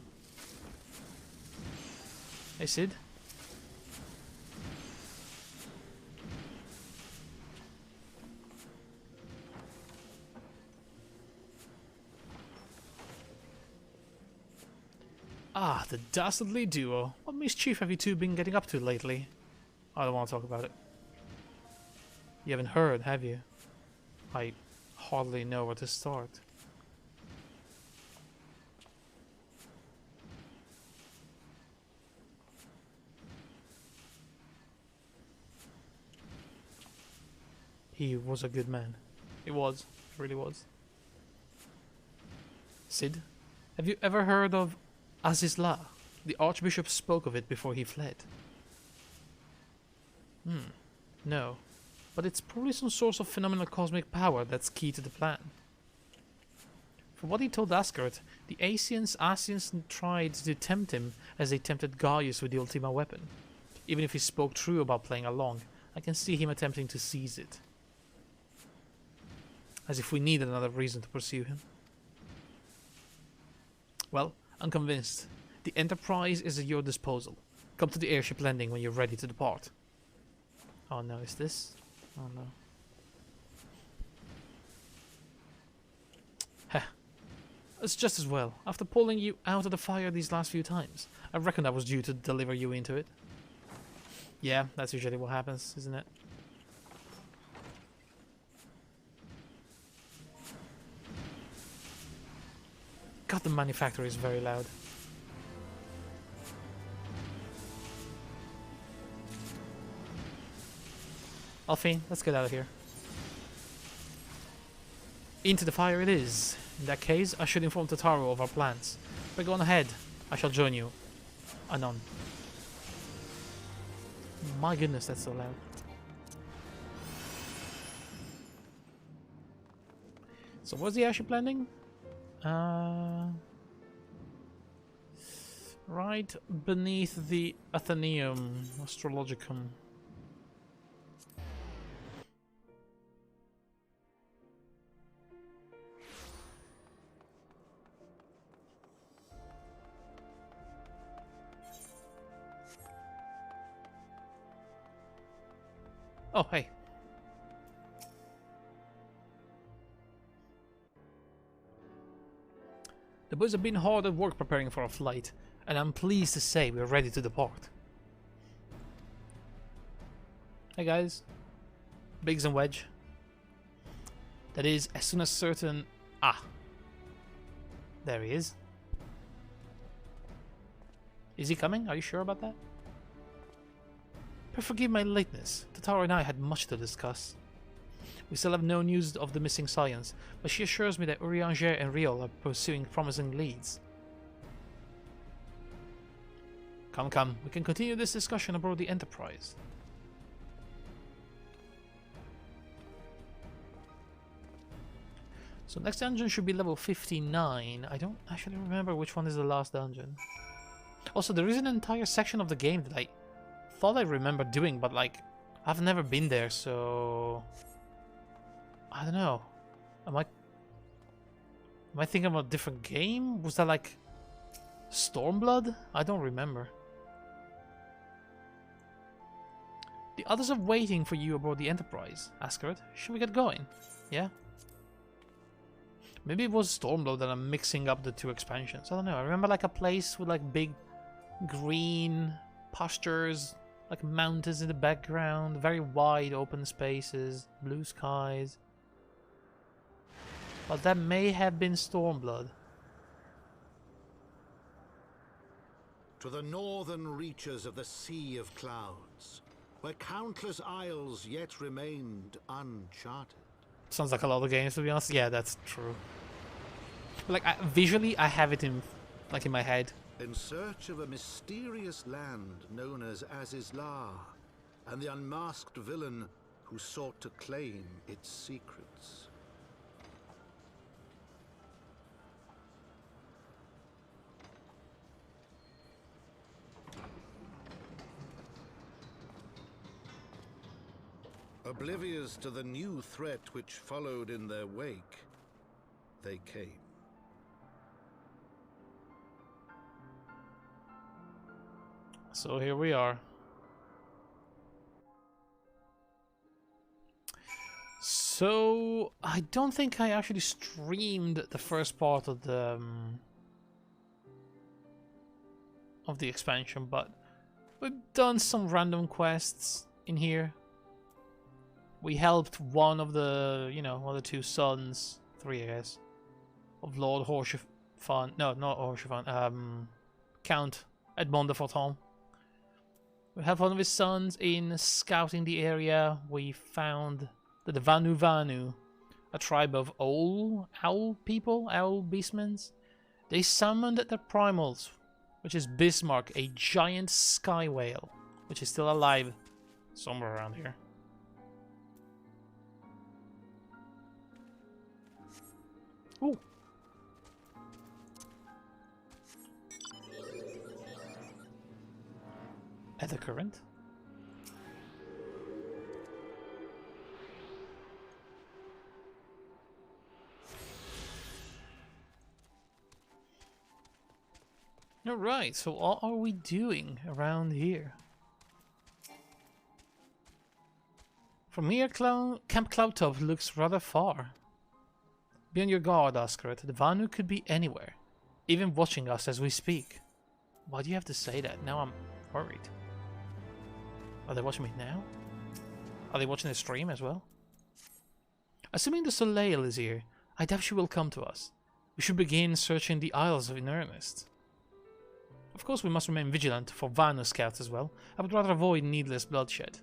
Hey Sid. Ah, the dastardly duo. What mischief have you two been getting up to lately? I don't want to talk about it. You haven't heard, have you? I hardly know where to start. He was a good man. He was. He really was. Sid, have you ever heard of Azizla? The Archbishop spoke of it before he fled. No. But it's probably some source of phenomenal cosmic power that's key to the plan. From what he told Ascaret, the Asians tried to tempt him as they tempted Gaius with the Ultima weapon. Even if he spoke true about playing along, I can see him attempting to seize it. As if we needed another reason to pursue him. Well, I'm convinced. The Enterprise is at your disposal. Come to the airship landing when you're ready to depart. Oh no, is this? Oh no. Heh. It's just as well. After pulling you out of the fire these last few times, I reckon I was due to deliver you into it. Yeah, that's usually what happens, isn't it? God, the manufactory is very loud. Alfine, let's get out of here. Into the fire it is. In that case, I should inform Totaro of our plans. But go on ahead. I shall join you. Anon. My goodness, that's so loud. So where's the airship landing? Right beneath the Athenaeum Astrologicum. Oh, hey. The boys have been hard at work preparing for our flight, and I'm pleased to say we're ready to depart. Hey guys. Biggs and Wedge. That is, as soon as certain... Ah. There he is. Is he coming? Are you sure about that? But forgive my lateness. The Tower and I had much to discuss. We still have no news of the missing science, but she assures me that Urianger and Riol are pursuing promising leads. Come, we can continue this discussion aboard the Enterprise. So next dungeon should be level 59. I don't actually remember which one is the last dungeon. Also, there is an entire section of the game that I thought I remember doing, but like, I've never been there, so... I don't know. Am I thinking of a different game? Was that like Stormblood? I don't remember. The others are waiting for you aboard the Enterprise, Ascarid. Should we get going? Yeah? Maybe it was Stormblood that I'm mixing up the two expansions. I don't know. I remember like a place with like big green pastures, like mountains in the background, very wide open spaces, blue skies. But that may have been Stormblood. To the northern reaches of the Sea of Clouds, where countless isles yet remained uncharted. Sounds like a lot of games, to be honest. Yeah, that's true. Like, visually, I have it in my head. In search of a mysterious land known as Azizlar, and the unmasked villain who sought to claim its secrets. Oblivious to the new threat which followed in their wake, they came. So here we are. So I don't think I actually streamed the first part of the expansion, but we've done some random quests in here. We helped one of the, one of the two sons, three I guess, of Lord Horschiffon. No, not Horschiffon. Count Edmond de Forton. We helped one of his sons in scouting the area. We found the Vanu Vanu, a tribe of owl people, owl beastmen. They summoned their primals, which is Bismarck, a giant sky whale, which is still alive somewhere around here. Ooh. Ether current. Alright, so what are we doing around here? From here, Camp Cloudtop looks rather far. Be on your guard, Ascarid. The Vanu could be anywhere, even watching us as we speak. Why do you have to say that? Now I'm worried. Are they watching me now? Are they watching the stream as well? Assuming the Soleil is here, I doubt she will come to us. We should begin searching the Isles in earnest. Of course we must remain vigilant for Vanu scouts as well. I would rather avoid needless bloodshed.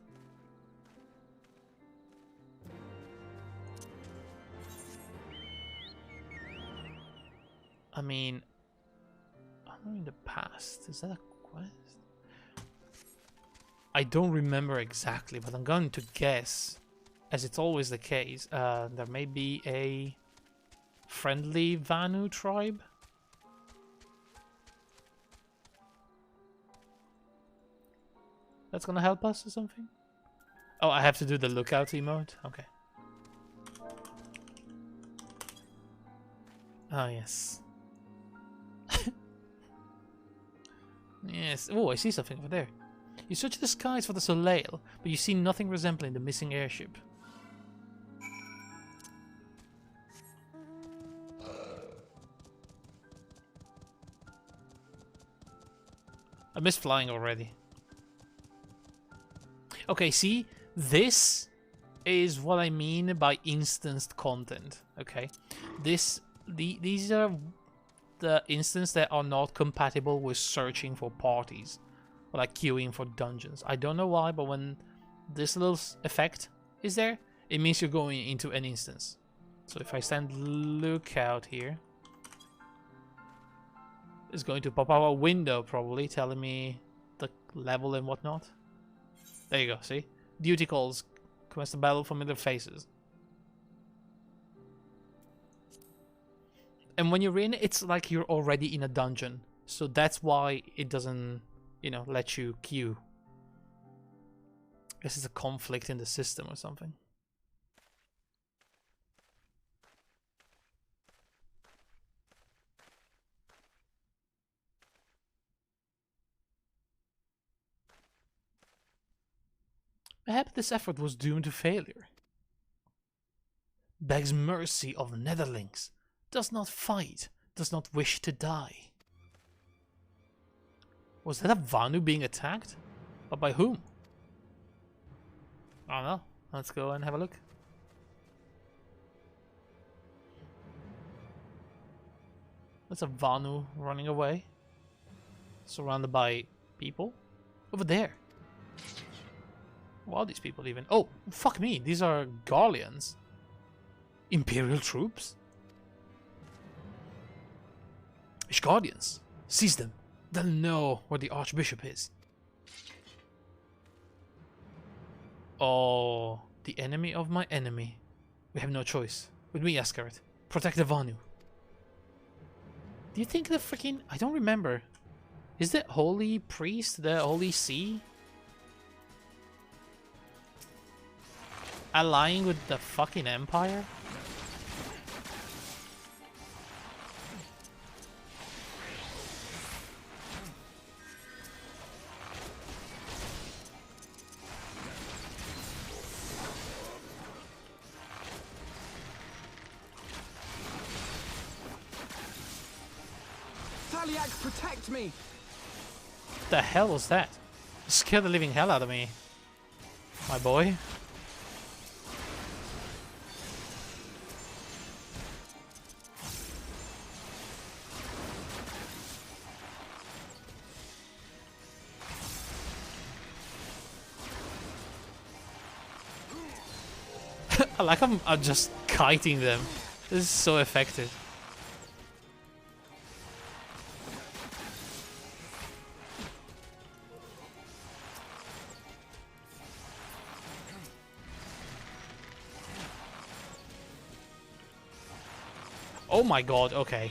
I mean, I don't know in the past. Is that a quest? I don't remember exactly, but I'm going to guess, as it's always the case, there may be a friendly Vanu tribe. That's gonna help us or something? Oh, I have to do the lookout emote? Okay. Oh, yes. Yes. Oh, I see something over there. You search the skies for the Soleil, but you see nothing resembling the missing airship. I miss flying already. Okay, see? This is what I mean by instanced content, okay? These are the instances that are not compatible with searching for parties. Or like queuing for dungeons. I don't know why, but when this little effect is there, it means you're going into an instance. So if I stand lookout here, it's going to pop out a window probably telling me the level and whatnot. There you go, see? Duty calls, commence the battle, familiar faces. And when you're in, it's like you're already in a dungeon. So that's why it doesn't, you know, let you queue. I guess it's a conflict in the system or something. Perhaps this effort was doomed to failure. Begs mercy of netherlings. Does not fight. Does not wish to die. Was that a Vanu being attacked? But by whom? I don't know. Let's go and have a look. That's a Vanu running away. Surrounded by people. Over there. What are these people even? Oh, fuck me. These are Garleans. Imperial troops? Ishgardians. Seize them. They'll know where the Archbishop is. Oh, the enemy of my enemy. We have no choice. With me, Ascaret. Protect the Vanu. Do you think the freaking... I don't remember. Is the Holy Priest, the Holy See, allying with the fucking Empire? Taliak, protect me! What the hell was that? You scared the living hell out of me, my boy. I like I'm just kiting them. This is so effective. Oh my god, okay.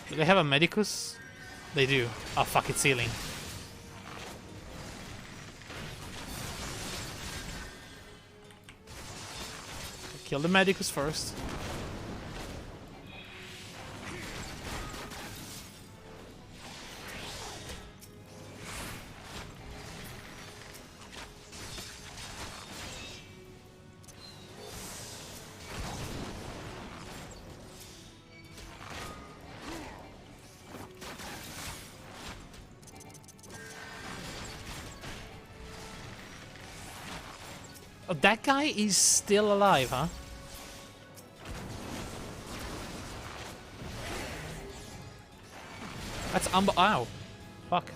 Do they have a Medicus? They do. Oh fuck, it's healing. Kill the Medicus first. Oh, that guy is still alive, huh? That's ow. Fuck.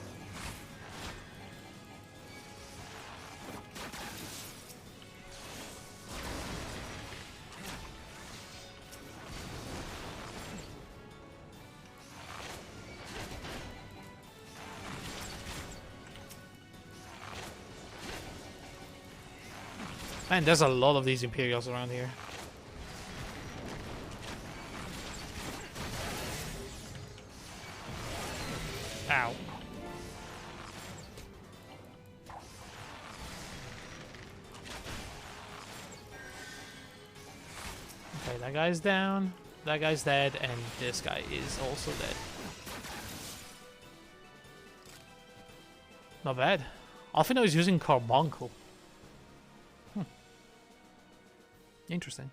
Man, there's a lot of these Imperials around here. Okay, that guy's down. That guy's dead, and this guy is also dead. Not bad. Alfino is using Carbuncle. Interesting.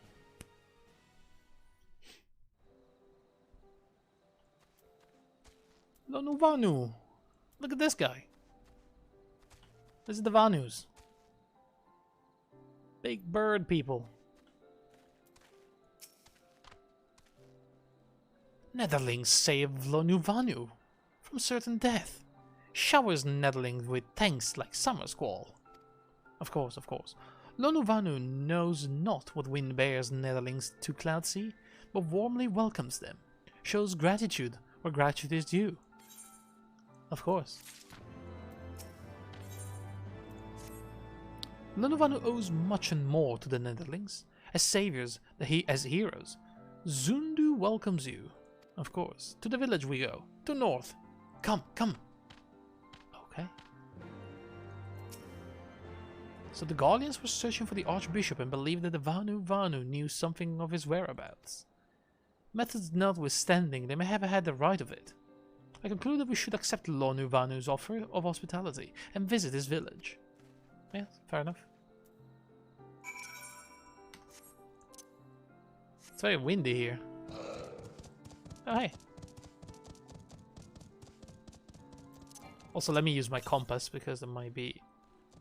Lonu Vanu. Look at this guy. This is the Vanus. Big bird people. Netherlings save Lonu Vanu from certain death. Showers Netherlings with thanks like summer squall. Of course, of course. Lonu Vanu knows not what wind bears Netherlings to Cloudsea, but warmly welcomes them. Shows gratitude where gratitude is due. Of course. Lonu Vanu owes much and more to the Netherlings, as saviors, as heroes. Zundu welcomes you. Of course. To the village we go. To north. Come, come. Okay. So the Guardians were searching for the Archbishop and believed that the Vanu knew something of his whereabouts. Methods notwithstanding, they may have had the right of it. I conclude that we should accept Lonu Vanu's offer of hospitality and visit his village. Yeah, fair enough. It's very windy here. Oh, hey. Also, let me use my compass because there might be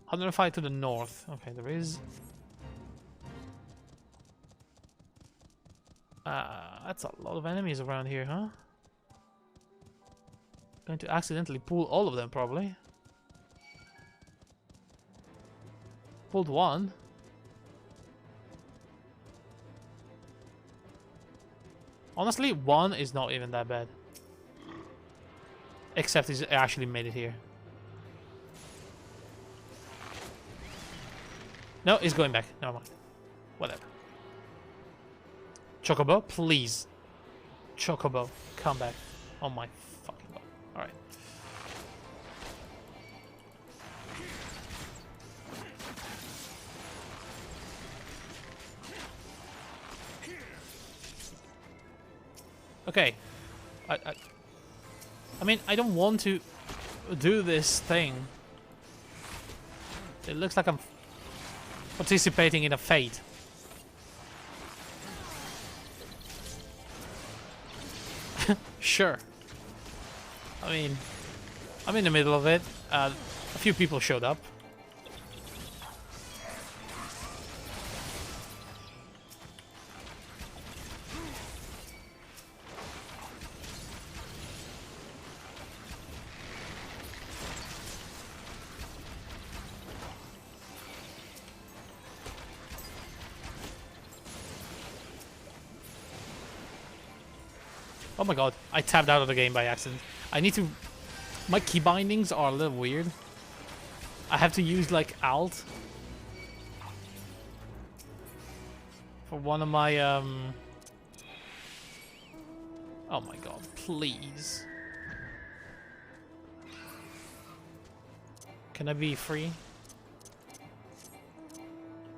105 to the north. Okay, there is. That's a lot of enemies around here, huh? Going to accidentally pull all of them, probably. Pulled one. Honestly, one is not even that bad. Except he's actually made it here. No, he's going back. Never mind. Whatever. Chocobo, please. Chocobo, come back. Oh my fucking god. Alright. Okay. I mean, I don't want to do this thing. It looks like I'm participating in a fate. Sure. I mean, I'm in the middle of it. A few people showed up. Oh my god, I tapped out of the game by accident. I need to... My key bindings are a little weird. I have to use like Alt for one of my Oh my god, please. Can I be free?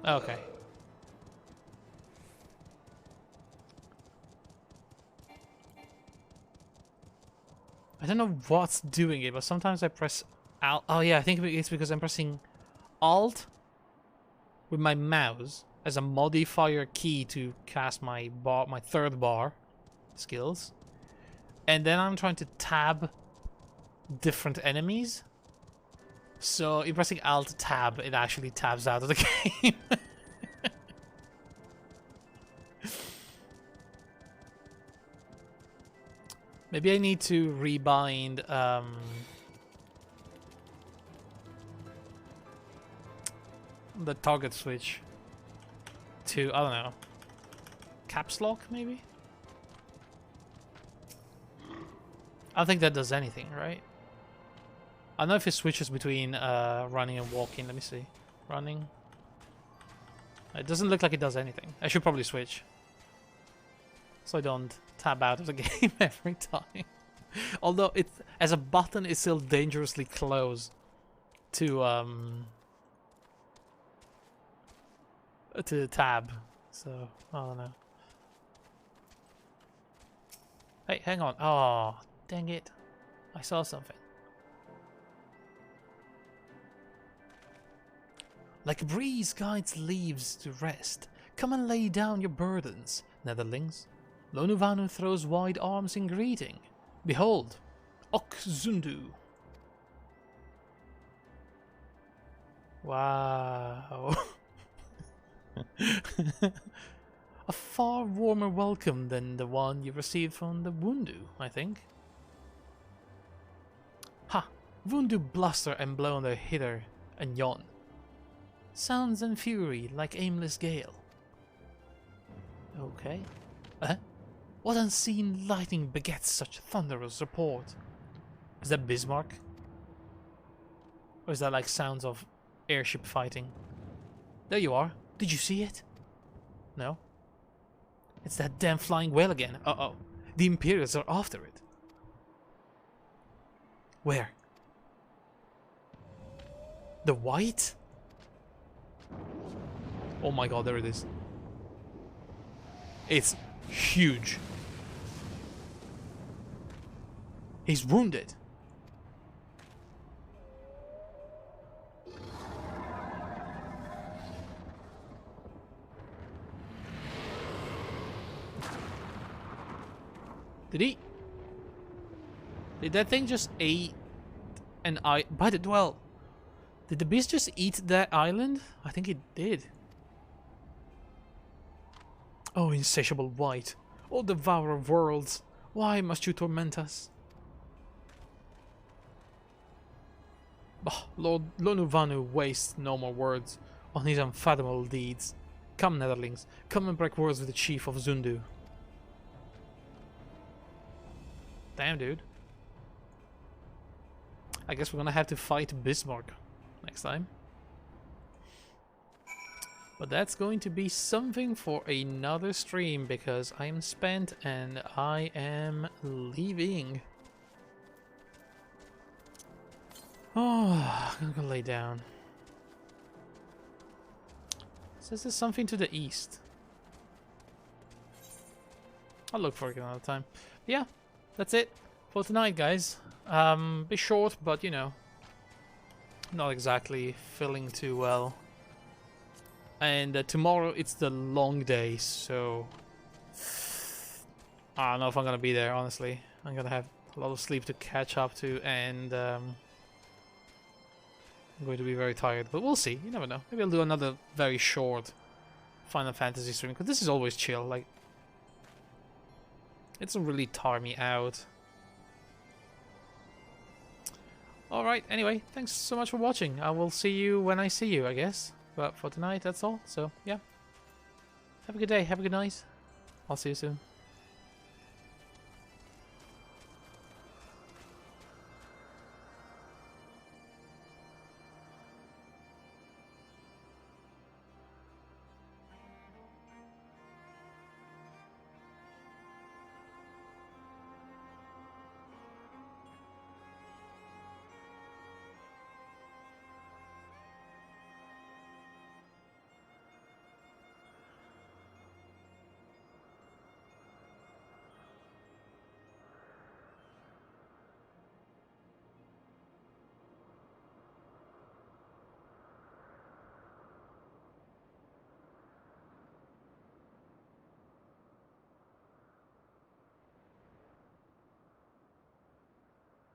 Okay. I don't know what's doing it, but sometimes I press Alt. Oh yeah, I think it's because I'm pressing Alt with my mouse as a modifier key to cast my third bar skills, and then I'm trying to tab different enemies. So in pressing Alt Tab, it actually tabs out of the game. Maybe I need to rebind the target switch to, I don't know, caps lock maybe? I don't think that does anything, right? I don't know if it switches between running and walking. Let me see. Running. It doesn't look like it does anything. I should probably switch, so I don't tab out of the game every time. Although it, as a button, it's still dangerously close to tab. So I don't know. Hey, hang on. Oh, dang it. I saw something. Like a breeze guides leaves to rest, come and lay down your burdens, netherlings. Lonuvanu throws wide arms in greeting. Behold, Okzundu. Wow. A far warmer welcome than the one you received from the Wundu, I think. Ha! Wundu bluster and blow on their hither and yon. Sounds and fury like aimless gale. Okay. What unseen lightning begets such thunderous report? Is that Bismarck? Or is that like sounds of airship fighting? There you are. Did you see it? No? It's that damn flying whale again. Uh-oh. The Imperials are after it. Where? The white? Oh my god, there it is. It's huge. He's wounded. Did that thing just eat an bite it? Well, did the beast just eat that island? I think it did. Oh, insatiable white, oh devourer of worlds, why must you torment us? Bah, Lord Lonuvanu wastes no more words on his unfathomable deeds. Come, Netherlings, come and break words with the chief of Zundu. Damn, dude. I guess we're gonna have to fight Bismarck next time. But that's going to be something for another stream because I am spent and I am leaving. Oh, I'm gonna lay down. Says there's something to the east. I'll look for it another time. Yeah, that's it for tonight, guys. Be short, but you know, not exactly feeling too well. And tomorrow it's the long day, so I don't know if I'm gonna be there, honestly. I'm gonna have a lot of sleep to catch up to, and I'm going to be very tired, but we'll see. You never know. Maybe I'll do another very short Final Fantasy stream, because this is always chill. Like, it doesn't really tire me out. Alright, anyway, thanks so much for watching. I will see you when I see you, I guess. But for tonight, that's all. So, yeah. Have a good day. Have a good night. I'll see you soon.